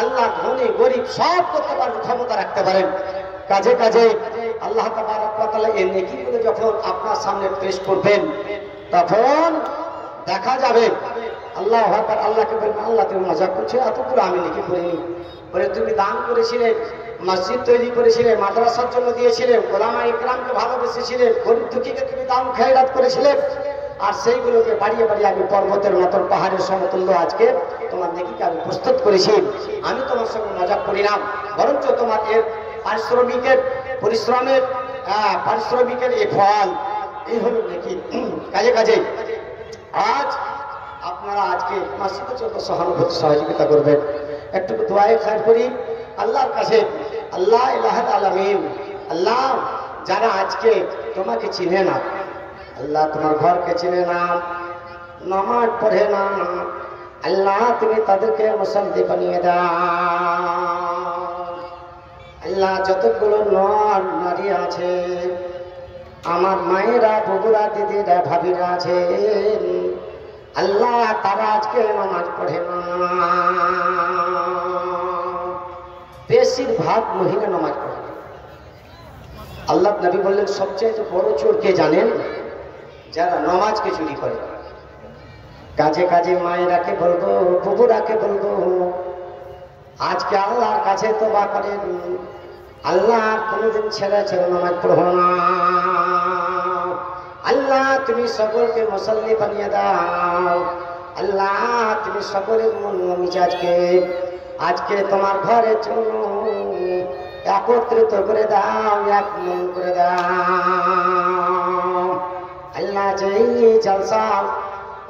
আল্লাহ ধনী গরিব সব করতে পারেন, ক্ষমতা রাখতে পারেন। কাজে কাজে আল্লাহ তাবারক ওয়া তাআলা এই নেকিগুলো যখন আপনার সামনে পেশ করবেন তখন দেখা যাবে আল্লাহু আকবার। আল্লাহকে বলবেন আল্লাহ তুমি মজা করছো, এতগুলো আমি নেকি করিনি, বলে তুমি দান করেছিলে, মসজিদ তৈরি করেছিলে, মাদ্রাসার জন্য দিয়েছিলে, ওলামা ইকরামকে ভালোবেসেছিলে, গরিব দুঃখীকে তুমি দান খেয়রাত করেছিলে, আর সেইগুলোকে বাড়িয়ে বাড়িয়ে আমি পর্বতের মতন পাহাড়ের সমতুল্য আজকে তোমার নেকিকে আমি প্রস্তুত করেছি। আমি তোমার সঙ্গে মজা করি না, বরঞ্চ তোমার এর পারিশ্রমিকের পারিশ্রমিকের এই ফল, এই হলো নেকি। কাজে কাজে আজ আপনারা আজকে মসজিদের জন্য সহানুভূতি সহযোগিতা করবেন। একটু দোয়ায়ে খায়ের করি আল্লাহর কাছে। আল্লাহ ইলাহুল আলামিন, আল্লাহ যারা আজকে তোমাকে চিনে না, আল্লাহ তোমার ঘরকে চিনে না, নামাজ পড়ে না, আল্লাহ তুমি তাদেরকে মুসল্লি বানিয়ে দাও। আল্লাহ যতগুলো নর নারী আছে, আমার মায়েরা, বগুড়া, দিদিরা, ভাবিরা আছেন, আল্লাহ তারা আজকে নামাজ পড়ে না, বেশিরভাগ মহিলা নামাজ পড়ে না। আল্লাহ নবী বললেন সবচেয়ে বড় চোর কে জানেন? যারা নামাজকে চুরি করে। কাজে কাজে মায়েরাকে বলবো, বগুড়াকে বলবো, আজকে আল্লাহর কাছে তওবা করেন, আল্লাহ কোনদিন ছেড়ে ছেড়ে নামাজ পড়ো না। আল্লাহ তুমি সকলকে মুসল্লি বানিয়ে দাও, আল্লাহ তুমি সকলের মন মিজাজকে আজকে তোমার ঘরের জন্য একত্রিত করে দাও, এক মন করে দাও। আল্লাহ যেই জলসা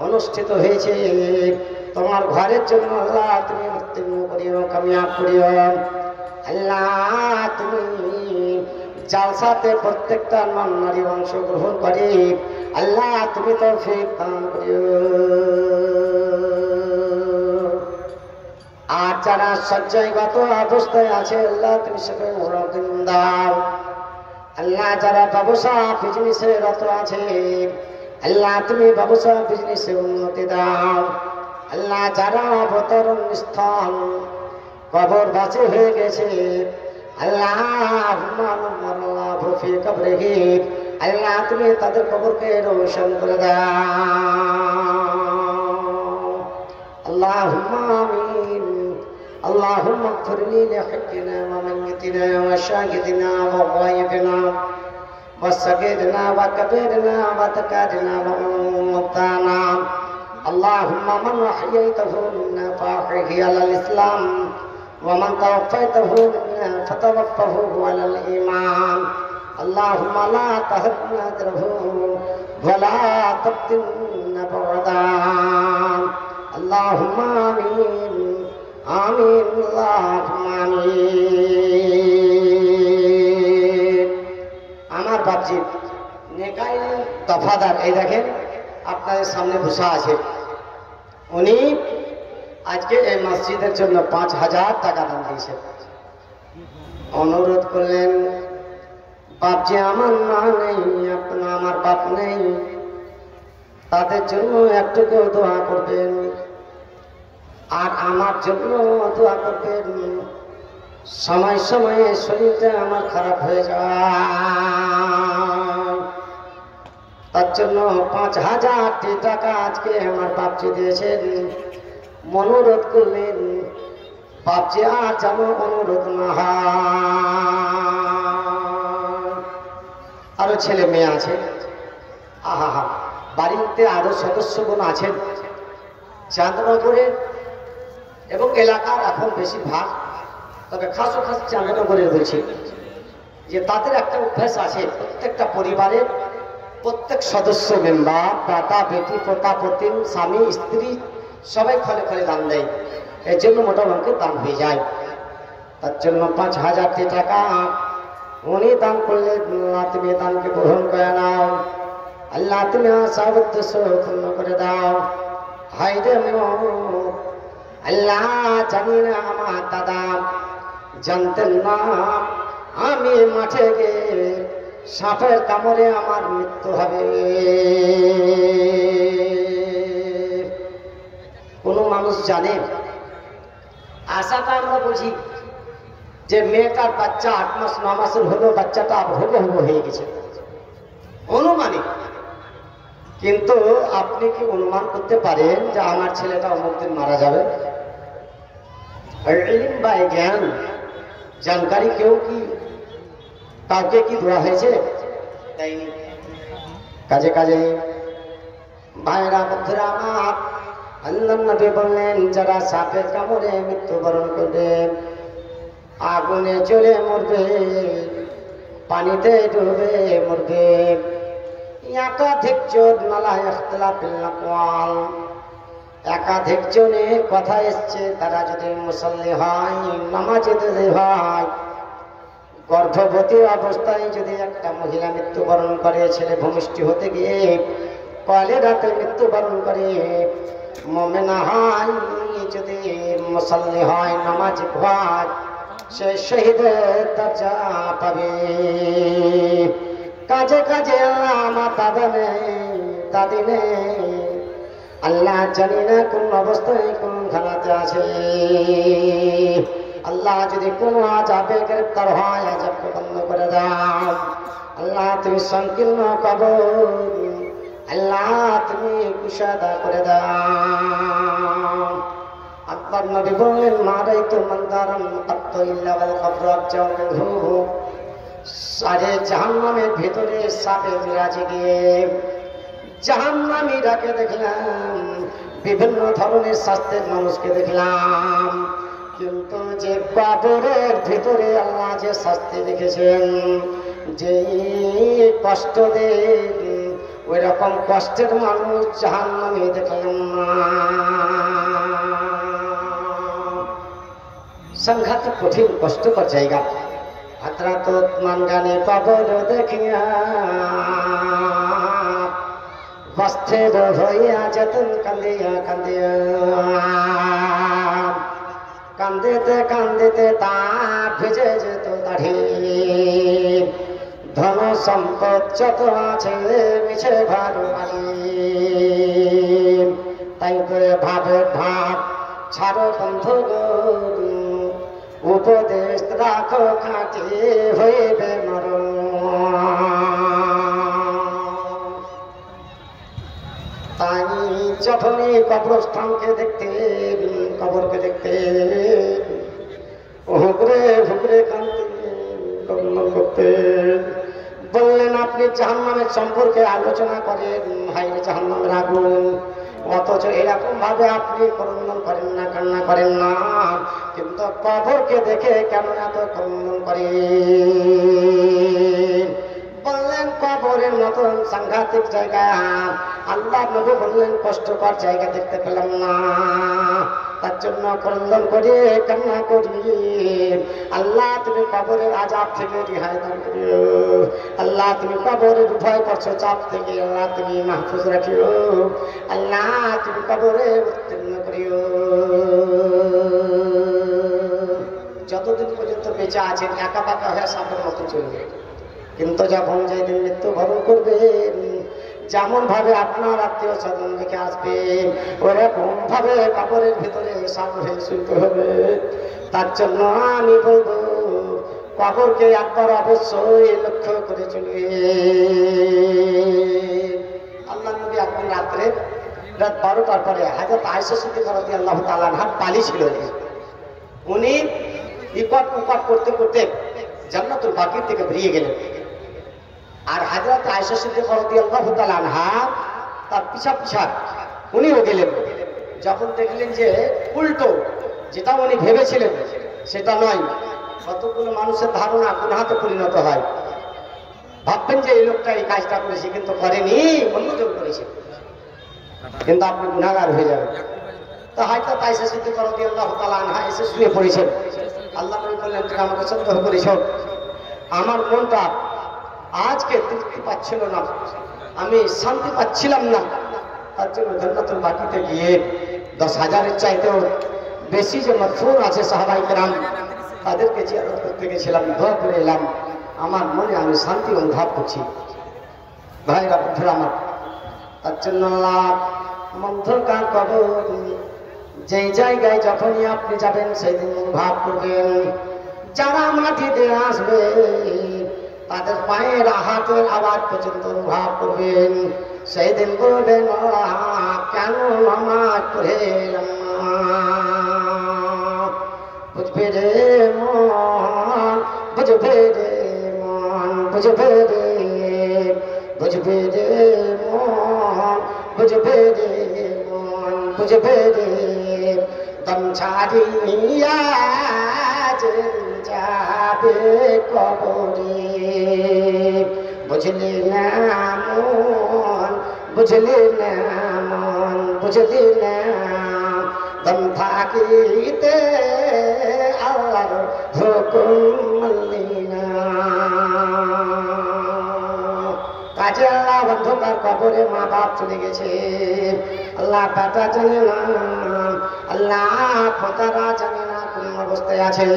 অনুষ্ঠিত হয়েছে তোমার ঘরের জন্য আল্লাহ তুমি উত্তীর্ণ করিও, কামিয়াব করিও। আল্লাহ তুমি জালসাতে প্রত্যেকটা নারী অংশগ্রহণ করে আল্লাহ তুমি তৌফিক দান করিও। আর যারা শয্যাগত অবস্থায় আছে আল্লাহ তুমি সেখানে দাও। আল্লাহ যারা ব্যবসা বিজনেসে রত আছে আল্লাহ তুমি ব্যবসা বিজনেসে উন্নতি দাও। আল্লাহ যারা অবতরণ স্থান কবর বাঁচে হয়ে গেছে আল্লাহ আল্লাহ তুমি তাদের কবরকে রোশন করে দাও। আল্লাহুম্মা আমিন। اللهم اغفر لي لحقنا وميتنا وشاهدنا وغائبنا وصغيرنا وكبيرنا وذكرنا وانثانا. اللهم من احييته منا فاحيه على الاسلام ومن توفيته منا فتوفه على الايمان. اللهم لا تهدنا اجره ولا تفتنا بعدا. اللهم امين আমিন আল্লাহুম্মা আমিন। আমার বাপজি নেকাই দফাদার এই দেখেন আপনাদের সামনে বসা আছে, উনি আজকে এই মসজিদের জন্য ৫,০০০ টাকা দান দিয়েছেন। অনুরোধ করলেন বাপজি আমার মা নেই, আমার বাপ নেই, তাদের জন্য একটুকু দোয়া করবেন আর আমার জন্য দোয়া করবেন। সময় সময়ে শরীরটা আমার খারাপ হয়ে যায়, তার জন্য ৫,০০০ টাকা আজকে আমার বাপজি দিয়েছেন। অনুরোধ করলেন বাপজি আর যেন অনুরোধ না হয়। আরো ছেলে মেয়ে আছে, আহা বাড়িতে আরো সদস্যগণ আছেন চাঁদনগরের এবং এলাকার এখন বেশিরভাগ, তবে খাস চাঁদনগরের বলছি যে তাদের একটা অভ্যাস আছে প্রত্যেকটা পরিবারের প্রত্যেক সদস্য মেম্বার দাদা বেটি পোতা পতিন স্বামী স্ত্রী সবাই খলে খলে দান দেয়, এর জন্য মোটামুটি দান হয়ে যায়। তার জন্য ৫,০০০ টাকা উনি দান করলে আল্লাহ তুমি দানকে গ্রহণ করে নাও। আল্লাহ তুমি আশা উদ্দেশ্য পূর্ণ করে দাও। হায়রে আল্লাহ জানি না আমার দাদা জানতেন না আমি মাঠে গিয়ে সাপের কামড়ে আমার মৃত্যু হবে। কোন মানুষ জানে? আশাটা আমরা বুঝি যে মেয়েটার বাচ্চা ৮ মাস ৯ মাসের হলো, বাচ্চাটা হবো হয়ে গেছে অনুমানিক, কিন্তু আপনি কি অনুমান করতে পারেন যে আমার ছেলেটা অমুক দিন মারা যাবে? ইলম বা জ্ঞান জানকারি কেউ কি কাউকে কি দেওয়া হয়েছে? দেয়নি। কাজে কাজে ভাইরা বন্ধুরা আমার, আল্লাহর নবী বললেন যারা সাপের কামড়ে মৃত্যুবরণ করবে, আগুনে জ্বলে মরবে, পানিতে ডুবে মরবে, একাধিক জন নালা ইখতিলাফিল আকওয়াল, একাধিক জনের কথা এসছে তারা যদি মুসল্লি হয়, নামাজে যদি হয়, গর্ভবতী অবস্থায় যদি একটা মহিলা মৃত্যুবরণ করে, ছেলে ভূমিষ্ঠ হতে গিয়ে কলেরাতে মৃত্যুবরণ করে, মুমিনা হয় যদি মুসল্লি হয়, নামাজ হয়, সে শহীদের দরজা পাবে। কাজে কাজে আল্লাহ আমার দাদা নেই দাদি নেই, আল্লাহ জানি না কোন অবস্থায় কোন খানাতে আছে। আল্লাহ যদি কোনো আযাবে গ্রেফতার হয় আযাবকে বন্ধ করে দাও। আল্লাহ তুমি সংকীর্ণ কবর আল্লাহ তুমি কুশাদা করে দাও। আকবর নবী বললেন মারাইতু মানদারান কাত্তু ইল্লা ওয়াল কবর আবজাউ মিনহু। সারে জাহান্নামের ভিতরে সাপে বিরাজে গিয়ে জাহান্নামীরাকে দেখলাম বিভিন্ন ধরনের শাস্তির মানুষকে দেখলাম, কিন্তু যে কবরের ভিতরে আল্লাহ যে শাস্তি রেখেছেন, যে কষ্ট দেন, ওই রকম কষ্টের মানুষ জাহান্নামে দেখলাম না। সাংঘাতিক কঠিন কষ্টকর জায়গা। হযরত ওসমান গানে কবর দেখিয়া বস্ত্রের হইয়া যেতেন কান্দিয়া কান্দিয়া, কান্দিতে কান্দিতে তার ভিজে যেত দাড়ি, ধন সম্পদ যত আছে মিছে ভার বাড়ি। তাই করে ভাবে ভাব ছাড়ো বন্ধু গো, উপদেশ রাখো খাঁটি হইবে মরণ। তাই যখনই কবরস্থানকে দেখতে, কবরকে দেখতে হুকরে হুকরে কাঁদতে বললেন, আপনি জাহান্নামের সম্পর্কে আলোচনা করেন, হাইরে জাহান্নামের আগুন, অথচ এরকম ভাবে আপনি ক্রন্দন করেন না, কান্না করেন না, কিন্তু কবরকে দেখে কেন এত ক্রন্দন করেন? বললেন কবরের মতন সাংঘাতিক জায়গা আল্লাহ নবী বললেন কষ্টকর জায়গা দেখতে পেলাম না, তার জন্য ক্রন্দন করে কান্না করি। আল্লাহ তুমি কবরের আযাব থেকে রেহাই দান করিও, আল্লাহ তুমি কবরের ভয় করছো চাপ থেকে আল্লাহ তুমি মাহফুজ রাখিও, আল্লাহ তুমি কবরে উত্তীর্ণ করিও। যতদিন পর্যন্ত বেঁচে আছেন একা পাকা হয়ে সাপের মতো চলবে, কিন্তু যখন যেদিন মৃত্যুবরণ করবেন, যেমন ভাবে আপনার আত্মীয় স্বজন দেখে আসবেন, ওরকম ভাবে কবরের ভিতরে সাপ হয়ে শুনতে হবে। তার জন্য আমি বলবো কবরকে একবার অবশ্যই লক্ষ্য করে চলবে। আল্লাহ নবী এখন রাত্রে রাত 12টার পরে হযরত আয়েশা সিদ্দিকা রাদিয়াল্লাহু তাআলা আনহার পালি ছিল, উনি ইকট উকট করতে করতে জান্নাতুল বাকির থেকে বেরিয়ে গেলেন। আর হযরত আয়েশা সিদ্দিকা রাদিয়াল্লাহু তাআলা আনহা তার পিছা পিছা উনিও গেলেন। যখন দেখলেন যে উল্টো, যেটা উনি ভেবেছিলেন সেটা নয়, কতগুলো মানুষের ধারণা গুনাহে পরিণত হয়, ভাববেন যে এই লোকটা এই কাজটা করেছে কিন্তু করেনি, অন্যজন করেছে, কিন্তু আপনি গুনাহগার হয়ে যাবেন। তো হয়তো আয়েশা সিদ্দিকা রাদিয়াল্লাহু তাআলা আনহা এসে শুয়ে পড়েছেন। আল্লাহ নবী বললেন, তুমি আমাকে সন্দেহ করেছ, আমার মনটা আজকে তৃপ্তি পাচ্ছিল না, আমি শান্তি পাচ্ছিলাম না, তার জন্য জান্নাতুল বাকিতে গিয়ে 10,000-এর চাইতেও বেশি যে মাগফুর আছে সাহাবায়ে কেরাম, তাদেরকে জিয়ারত করতে গেছিলাম, দোয়া করে এলাম, আমার মনে আমি শান্তি অনুভব করছি। ভাইরা বন্ধুরা আমার, তার জন্য আল্লাহ মন্থরকার কবর, যেই জায়গায় যখনই আপনি যাবেন সেই দিন অনুভব করবেন, যারা মাটিতে আসবে তাদের পায়ের হাতের আওয়াজ পর্যন্ত অনুভব করবেন। সেই দিন বলবেন কেন নামাজ পড়ে এলাম না, বুঝবে রে মন, বুঝবে রে মন, বুঝবে রে, বুঝবে রে মন, বুঝবে রে মন, বুঝবে রে, দম ছাড়িয়া যাবে কবরে, বুঝলি না মন, বুঝলি না মন, বুঝলি না, দম থাকিতে আল্লাহর হুকুম মানলি না। কাজে আল্লাহ অন্ধকার কবরে মা বাপ চলে গেছে, আল্লাহ বেটা জানে না, আল্লাহ পোতারা জানে না কোন অবস্থায় আছে।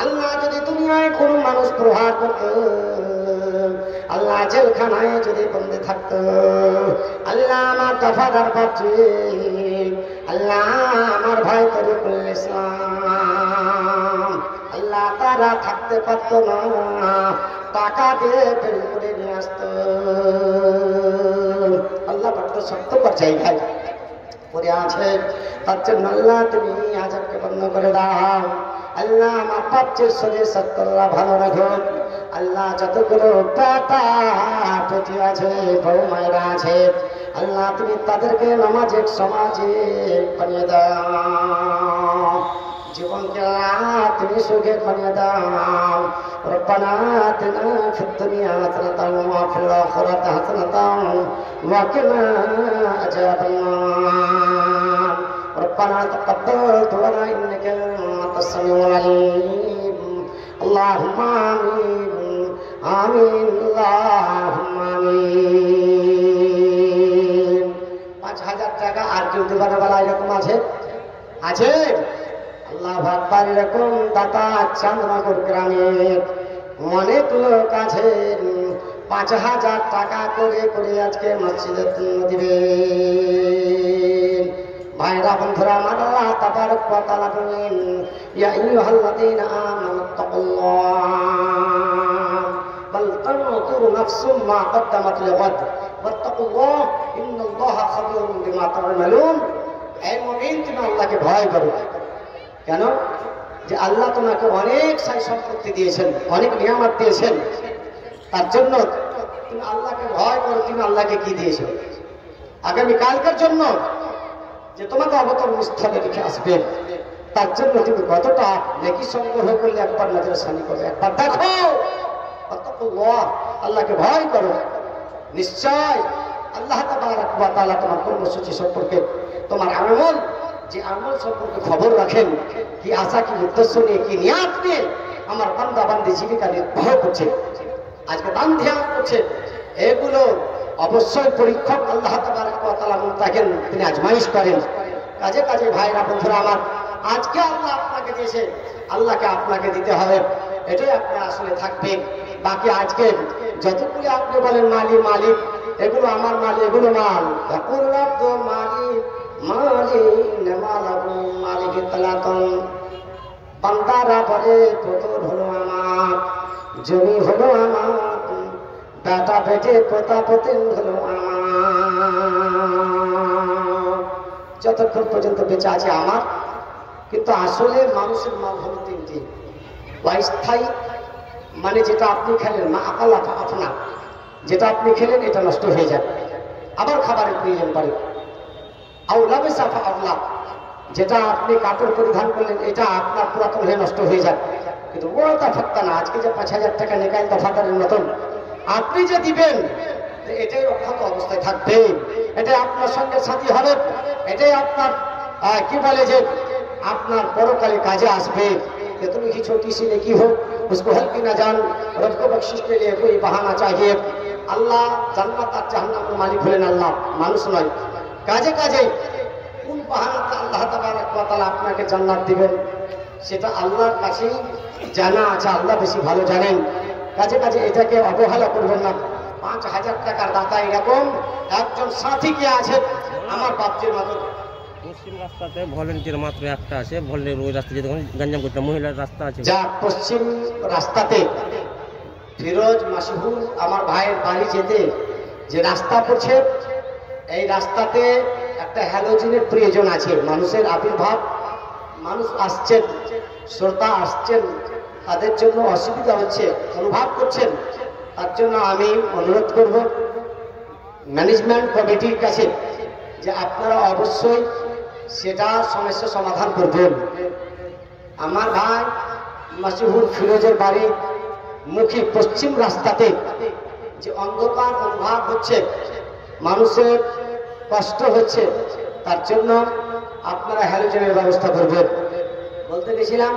আল্লাহ যদি দুনিয়ায় কোন মানুষ প্রহার করত, আল্লাহ জেলখানায় যদি বন্দী থাকত, আল্লাহ আমার দফাদার ভাবছি, আল্লাহ আমার ভাই তরিকুল ইসলাম, আল্লাহ তারা থাকতে পারত না, টাকা দিয়ে বের করে নিয়ে আসত। আল্লাহ বড্ড সত্যকর জায়গায় পড়ে আছে, তার জন্য আল্লাহ তুমি আযাবকে বন্ধ করে দাও। আল্লাহ আমার বাচ্চার শরীর সত্তল্লাহ ভালো রাখো। আল্লাহ যতগুলো বেটা বেটি আছে, বউ মায়েরা আছে, আল্লাহ তুমি তাদেরকে নামাজের সমাজে বানিয়ে দাও, জীবনকে তুমি সুখে বানিয়ে দাও। রব্বানা আতিনা ফিদ দুনিয়া হাসানাতাও ওয়া ফিল আখিরাতি হাসানাতাও ওয়া কিনা আযাবান্নার। রব্বানা তাকাব্বাল দুআনা ইন্নাকা আনতাস সামিউল আলিম। আল্লাহুম্মা আমিন আমিন আল্লাহুম্মা আমিন। 5000 টাকা আর কেউ দিবার বেলা এরকম আছে? আছে? আল্লাহ আকবার। এরকম দাতা চাঁদনগর গ্রামের অনেক লোক আছে, 5000 টাকা করে করে আজকে মসজিদে দিবে। ভাইরা বন্ধুরা আমার, আল্লাহ তাবারক ওয়া তাআলা বলেন, ইয়া আইয়ুহাল্লাযীনা আমানুত্তাকুল্লাহ বাল তানজুরু নাফসুম মা কদ্দামাত লিগাদ ওয়াত্তাকুল্লাহ ইন্নাল্লাহা খাবীরুম বিমা তা'মালুন। এই মুমিন, তুমি আল্লাহকে ভয় করো। কেন? যে আল্লাহ তোমাকে অনেক সাই সম্পত্তি দিয়েছেন, অনেক নিয়ামত দিয়েছেন, তার জন্য তুমি আল্লাহকে ভয় করো। তুমি আল্লাহকে কি দিয়েছো? আগামী কালকের জন্য যে তোমাকে অবতরণ স্থলে রেখে আসবেন, তার জন্য তুমি কতটা নেকি সংগ্রহ করলে একবার নজরে সানি করবে, একবার দেখো। আল্লাহকে ভয় করো। নিশ্চয় আল্লাহ তাবারক ওয়া তাআলা তোমার কর্মসূচি সম্পর্কে, তোমার আমল, যে আমল সম্পর্কে খবর রাখেন, কি আশা, কি উদ্দেশ্য নিয়ে, কি নিয়াত নিয়ে আমার বান্দা বান্দি জীবিকা নির্বাহ করছে, আজকে দান ধ্যান করছে, এগুলো অবশ্যই পরীক্ষক আল্লাহ তাবারক ওয়া তাআলা মুনতাকিন, তিনি আজমাইশ করেন। কাজে কাজে ভাইরা বন্ধুরা আমার, আজকে আল্লাহ আপনাকে দিয়েছে, আল্লাহকে আপনাকে দিতে হবে, এটাই আপনার আসলে থাকবে। বাকি আজকে যতগুলি আপনি বলেন মালিক মালিক, এগুলো আমার মাল, এগুলো মাল, মালিক মালিক তালাতন। বান্দারা বলে পুতুল হলো আমার, জমি হলো আমার, বেটা বেটে পোতা পতিন হলো আমার। যতক্ষণ পর্যন্ত বেঁচে আছে আমার। কিন্তু আসলে মানুষের মাল হলো তিনটি। অস্থায়ী মানে যেটা আপনি খেলেন, মা আকালা আপনা, যেটা আপনি খেলেন এটা নষ্ট হয়ে যায়, আবার খাবারের প্রয়োজন পড়ে। আউলাবে সাফা আউলা, যেটা আপনি কাপড় পরিধান করলেন এটা আপনার পুরাতন হয়ে নষ্ট হয়ে যায়। কিন্তু ও তফাত্তা না, আজকে যে 5000 টাকা নেকাল তফাতারের মতন আপনি যে দিবেন, এটাই অক্ষত অবস্থায় থাকবে, এটাই আপনার সঙ্গে সাথী হবে, এটাই আপনার কি বলে যে আপনার পরকালে কাজে আসবে। कितनी ही छोटी सी नेकी हो उसको हल्की ना जान, रब को बख्शिश के लिए कोई बहाना चाहिए। আল্লাহ জান্নাত আর জাহান্নামের মালিক হলেন আল্লাহ, মানুষ নয়। কাজে কাজে কোন বাহানাতে আল্লাহ তাবারক ওয়া তাআলা আপনাকে জান্নাত দিবেন সেটা আল্লাহর কাছেই জানা আছে, আল্লাহ বেশি ভালো জানেন। কাজে কাজে এটাকে অবহেলা করবেন না। 5000 টাকার দাতা এরকম একজন সাথী কে আছে আমার বাপজির মতো। পশ্চিম রাস্তাতে ভলেন্টিয়ার মাত্র একটা আছে, ভলেন্টিয়ার ওই রাস্তা যেতে গঞ্জাম করতে মহিলার রাস্তা আছে, যা পশ্চিম রাস্তাতে ফিরোজ মাসহুর আমার ভাইয়ের বাড়ি যেতে যে রাস্তা পড়ছে, এই রাস্তাতে একটা হ্যালোজিনের প্রয়োজন আছে। মানুষের আবির্ভাব, মানুষ আসছেন, শ্রোতা আসছেন, তাদের জন্য অসুবিধা হচ্ছে, অনুভব করছেন। তার জন্য আমি অনুরোধ করব ম্যানেজমেন্ট কমিটির কাছে যে আপনারা অবশ্যই সেটা সমস্যা সমাধান করবেন। আমার ভাই মাসহুর ফিরোজের বাড়ি মুখী পশ্চিম রাস্তাতে যে অন্ধকার অনুভব হচ্ছে, মানুষের কষ্ট হচ্ছে, তার জন্য আপনারা হ্যালোজেনের ব্যবস্থা করবেন। বলতে গেছিলাম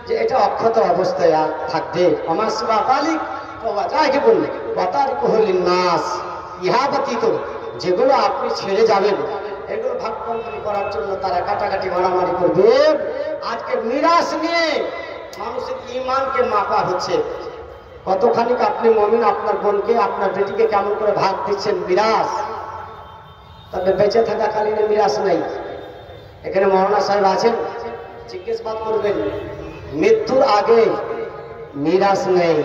যে এটা অক্ষত অবস্থায় আর থাকবে। আমার সেবা মালিক যাকে বললে বাতারিকুহুল নাস, ইহা ব্যতীত যেগুলো আপনি ছেড়ে যাবেন এগুলো ভাগ বন্টন করার জন্য তারা কাটাকাটি মারামারি করবে। আজকে মিরাস নিয়ে মানুষের ঈমানকে মাপা হচ্ছে। কতখানি আপনি মুমিন, আপনার বোনকে, আপনার বেটিকে কেমন করে ভাগ দিচ্ছেন মিরাস। তবে বেঁচে থাকাকালীন মিরাস নাই। এখানে মৌলানা সাহেব আছেন, জিজ্ঞাসাবাদ করবেন, মৃত্যুর আগে মিরাস নেই।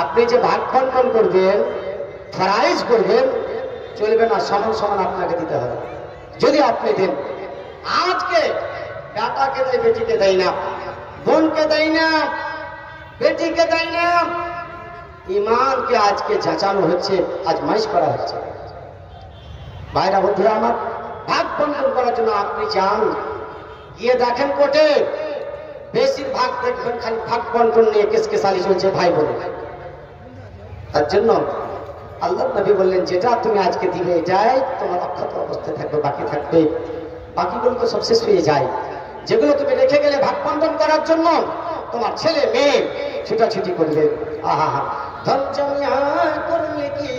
আপনি যে ভাগ বন্টন করবেন, ফরাইজ করবেন, চলবে না, সমান সমান আপনাকে দিতে হবে। যদি আপনি দেন, আজকে বেটাকে দেয়, বেটিকে দেয় না, বোনকে দেয় না, বেটিকে দেয় না, ইমানকে আজকে যাচানো হচ্ছে, আজমাইশ করা হচ্ছে। ভাইরা বন্ধুরা আমার, ভাগ বন্টন করার জন্য আপনি যান, গিয়ে দেখেন কোর্টে বেশিরভাগ দেখবেন খালি ভাগ বন্টন নিয়ে কেসকেসালি চলছে ভাই বোন। তার জন্য আল্লাহ নবী বললেন, যেটা তুমি আজকে দিলে এটাই তোমার অক্ষত অবস্থায় থাকবে, বাকি থাকবে, বাকিগুলো তো সব শেষ হয়ে যায়। যেগুলো তুমি রেখে গেলে ভাগ বন্টন করার জন্য, তোমার ছেলে মেয়ে ছুটাছুটি করবে, আহা হা, ধন জমিয়া করলে কি,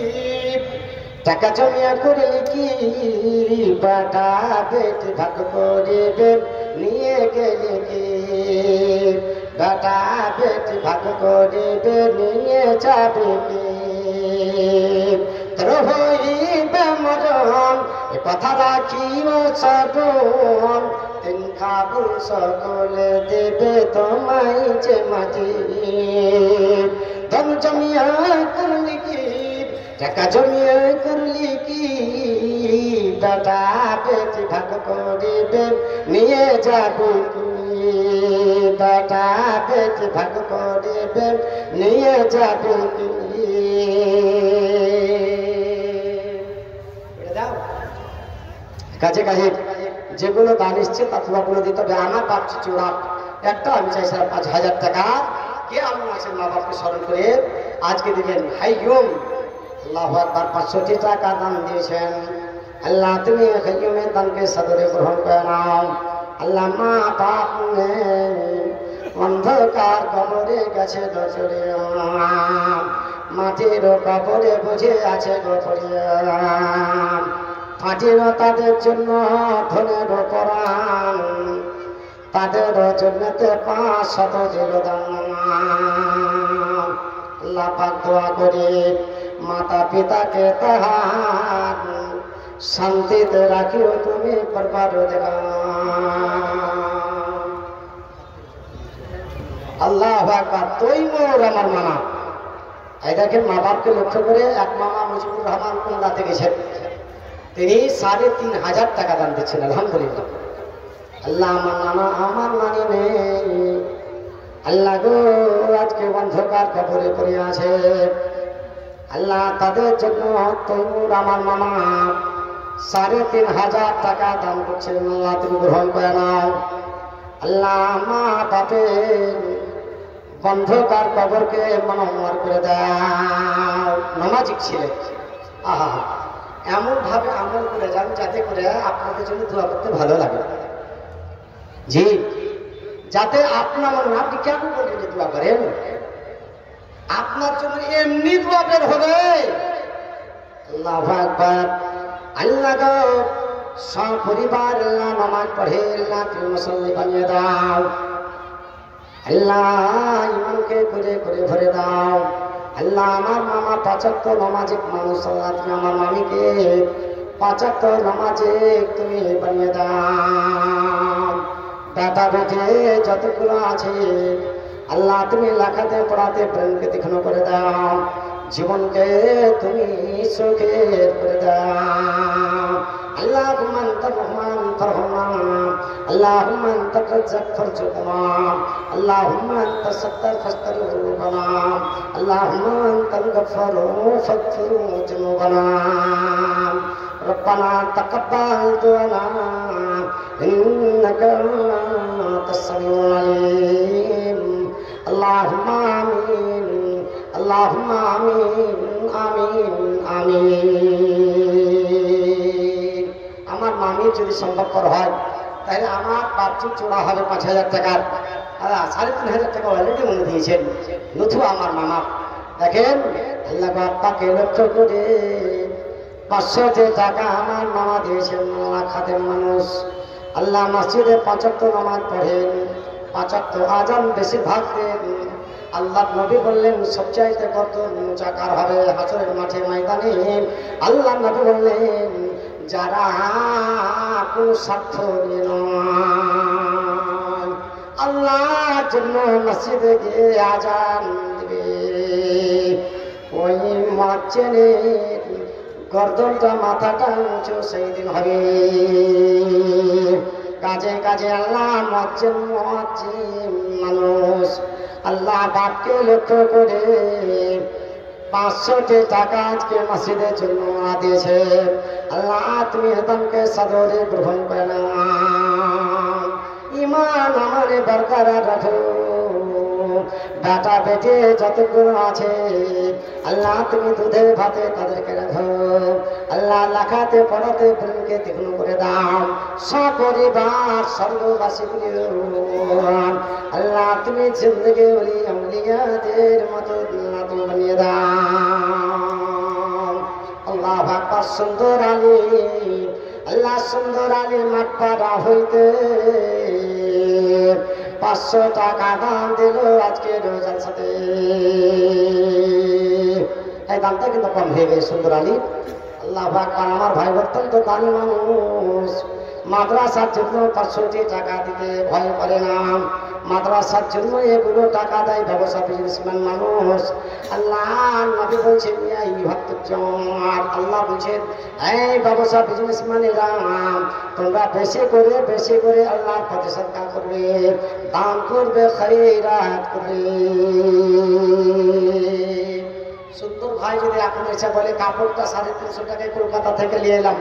টাকা জমিয়া করলে কি, বেটা বেটি ভাগ করিবে নিয়ে গেলে কি, বেটা বেটি ভাগ করিবে নিয়ে যাবে কি, তোর হইবে মরণ এ কথা রাখিও সাবন, তিন কাবুল সকলে দেবে তোমায় যে মাটি, ধন জমিয়া করলি কি, টাকা জমিয়া করলি কি, বেটা বেটি ভাগ করিবে নিয়ে যাবে কি, বেটা বেটি ভাগ করিবে নিয়ে যাবে কি। কাজে কাজে যেগুলো দান এসছে তা তোমাগুলো দিতে হবে। আমার ভাবছি চোরা একটা, আমি চাই 5,000 টাকা কে আমার মাসের মা বাপকে স্মরণ করে আজকে দিলেন হাইয়ুম আল্লাহু আকবার 500 টাকা দান দিয়েছেন। আল্লাহ তুমি হাইয়ুমের দানকে সাদরে গ্রহণ করে নাও। আল্লাহ মা বাপ অন্ধকার কবরে গেছে দচরে, মাটির কবরে বুঝে আছে গোপরে, ফাটিল তাদের জন্য ধনের পরাণ, তাদের জন্যতে 500 দিল দান। আল্লাহ পাক দোয়া করে মাতা পিতাকে তাহার শান্তিতে রাখিও তুমি পরবার দেখা। আল্লাহু আকবার। তৈমুর আমার মামা, এই দেখেন মা বাপকে লক্ষ্য করে এক মামা মুজিবুর রহমান কুমড়াতে গেছেন, তিনি 3,500 টাকা দান দিচ্ছেন। আলহামদুলিল্লাহ। আল্লাহ আমার নানা আমার নানি নেই, আল্লাহ গো আজকে অন্ধকার কবরে পড়ে আছে, আল্লাহ তাদের জন্য তৈমুর আমার মামা 3,500 টাকা দান করছেন। আল্লাহ তুমি গ্রহণ করে নাও। আল্লাহ মা বাপের অন্ধকার কবরকে মনোমর করে দাও। নামাজি ছিলেন, আহা এমন ভাবে আমল করে যান যাতে করে আপনাদের জন্য দোয়া করতে ভালো লাগে। জি, যাতে আপনার মনে, আপনি কেন বললেন দোয়া করেন, আপনার জন্য এমনি দোয়া বের হবে। আল্লাহু আকবার। আল্লাহ গো সপরিবার আল্লাহ নামাজ পড়ে আল্লাহ তুমি মুসল্লি বানিয়ে দাও। আল্লাহ ইমানকে করে করে ভরে দাও। আল্লাহ আমার মামা 5 ওয়াক্ত নামাজিক মানুষ, আল্লাহ তুমি আমার মামিকে 5 ওয়াক্ত নামাজিক তুমি বানিয়ে দাও। বেটা বেটে যতগুলো আছে আল্লাহ তুমি লেখাতে পড়াতে প্রেমকে তীক্ষ্ণ করে দাও, জীবনকে তুমি সুখের করে দাও। আল্লাহুম্মা আনতার রহমান ফারহামনা, আল্লাহুম্মা আনতার রাজ্জাক ফারজুকনা, আল্লাহুম্মা আনতাস সাত্তার ফাস্তার যুনুবানা, আল্লাহুম্মা আনতাল গফফারু ফাগফির যুনুবানা। রব্বানা তাকাব্বাল দুআনা ইন্নাকা আনতাস সামিউল আলিম। আল্লাহুম্মা আমিন, আল্লাহুম্মা আমিন, আমিন, আমিন। আমার মামির যদি সম্ভবপর হয় তাহলে আমার বাচ্চু চোরা হবে 5,000 টাকার। 3,500 টাকা অলরেডি উনি দিয়েছেন। নথু আমার মামা দেখেন, আল্লাহ বাপ্পাকে লক্ষ্য করে 500 টাকা আমার মামা দিয়েছেন। আল্লাহ খাদেম মানুষ, আল্লাহ মসজিদে 5 ওয়াক্ত নামাজ পড়েন, 5 ওয়াক্ত আজান বেশিরভাগ দেন। আল্লাহ নবী বললেন সবচাইতে কত জাকার হবে হাসরের মাঠে ময়দানে। আল্লাহ নবী বললেন যারা কোনো স্বার্থ নিয়ে নয়, আল্লাহর জন্য মসজিদে গিয়ে আজান দিবে, ওই মুয়াজ্জিনের গর্দনটা মাথাটা উঁচু সেই দিন হবে। কাজে কাজে আল্লাহ মুয়াজ্জিন মানুষ আল্লাহ বাপকে লক্ষ্য করে 500টি টাকা আজকে মসজিদের জন্য দিয়েছে। আল্লাহ তুমি হেতমকে সাদরে গ্রহণ করে নাও, ইমান আমারে বরকরার রাখো। বেটা বেটে যতগুলো আছে আল্লাহ তুমি দুধে ভাতে তাদেরকে রাখো। আল্লাহ লেখাতে পড়াতে প্রেমকে তীক্ষ্ণ করে দাও। সপরিবার স্বর্গবাসীগুলি আল্লাহ তুমি জিন্দগি ওলি আউলিয়াদের মতো আল্লাহ তুমি বানিয়ে দাও। আল্লাহ আকবার। সুন্দর আলী, আল্লাহ সুন্দর আলী মাঠপাড়া হইতে 500 টাকা দাম দিল আজকে রোজার সাথে। এই দামটা কিন্তু কম হয়ে গেছে সুন্দর আলী। আল্লাহ আকবার। আমার ভাই অত্যন্ত দানি মানুষ, মাদ্রাসার জন্য 500টি টাকা দিতে ভয় করে না। মাদ্রাসার জন্য এগুলো টাকা দেয় ব্যবসা বিজনেসম্যান মানুষ। আল্লাহ নবী বলছেন আল্লাহ বলছেন এই ব্যবসা বিজনেসম্যানেরা তোমরা বেশি করে আল্লাহর পথে সদকা করবে, দান করবে, খৈরাত করবে। সুন্দর ভাই যদি এখন এসে বলে কাপড়টা 350 টাকায় কলকাতা থেকে নিয়ে এলাম,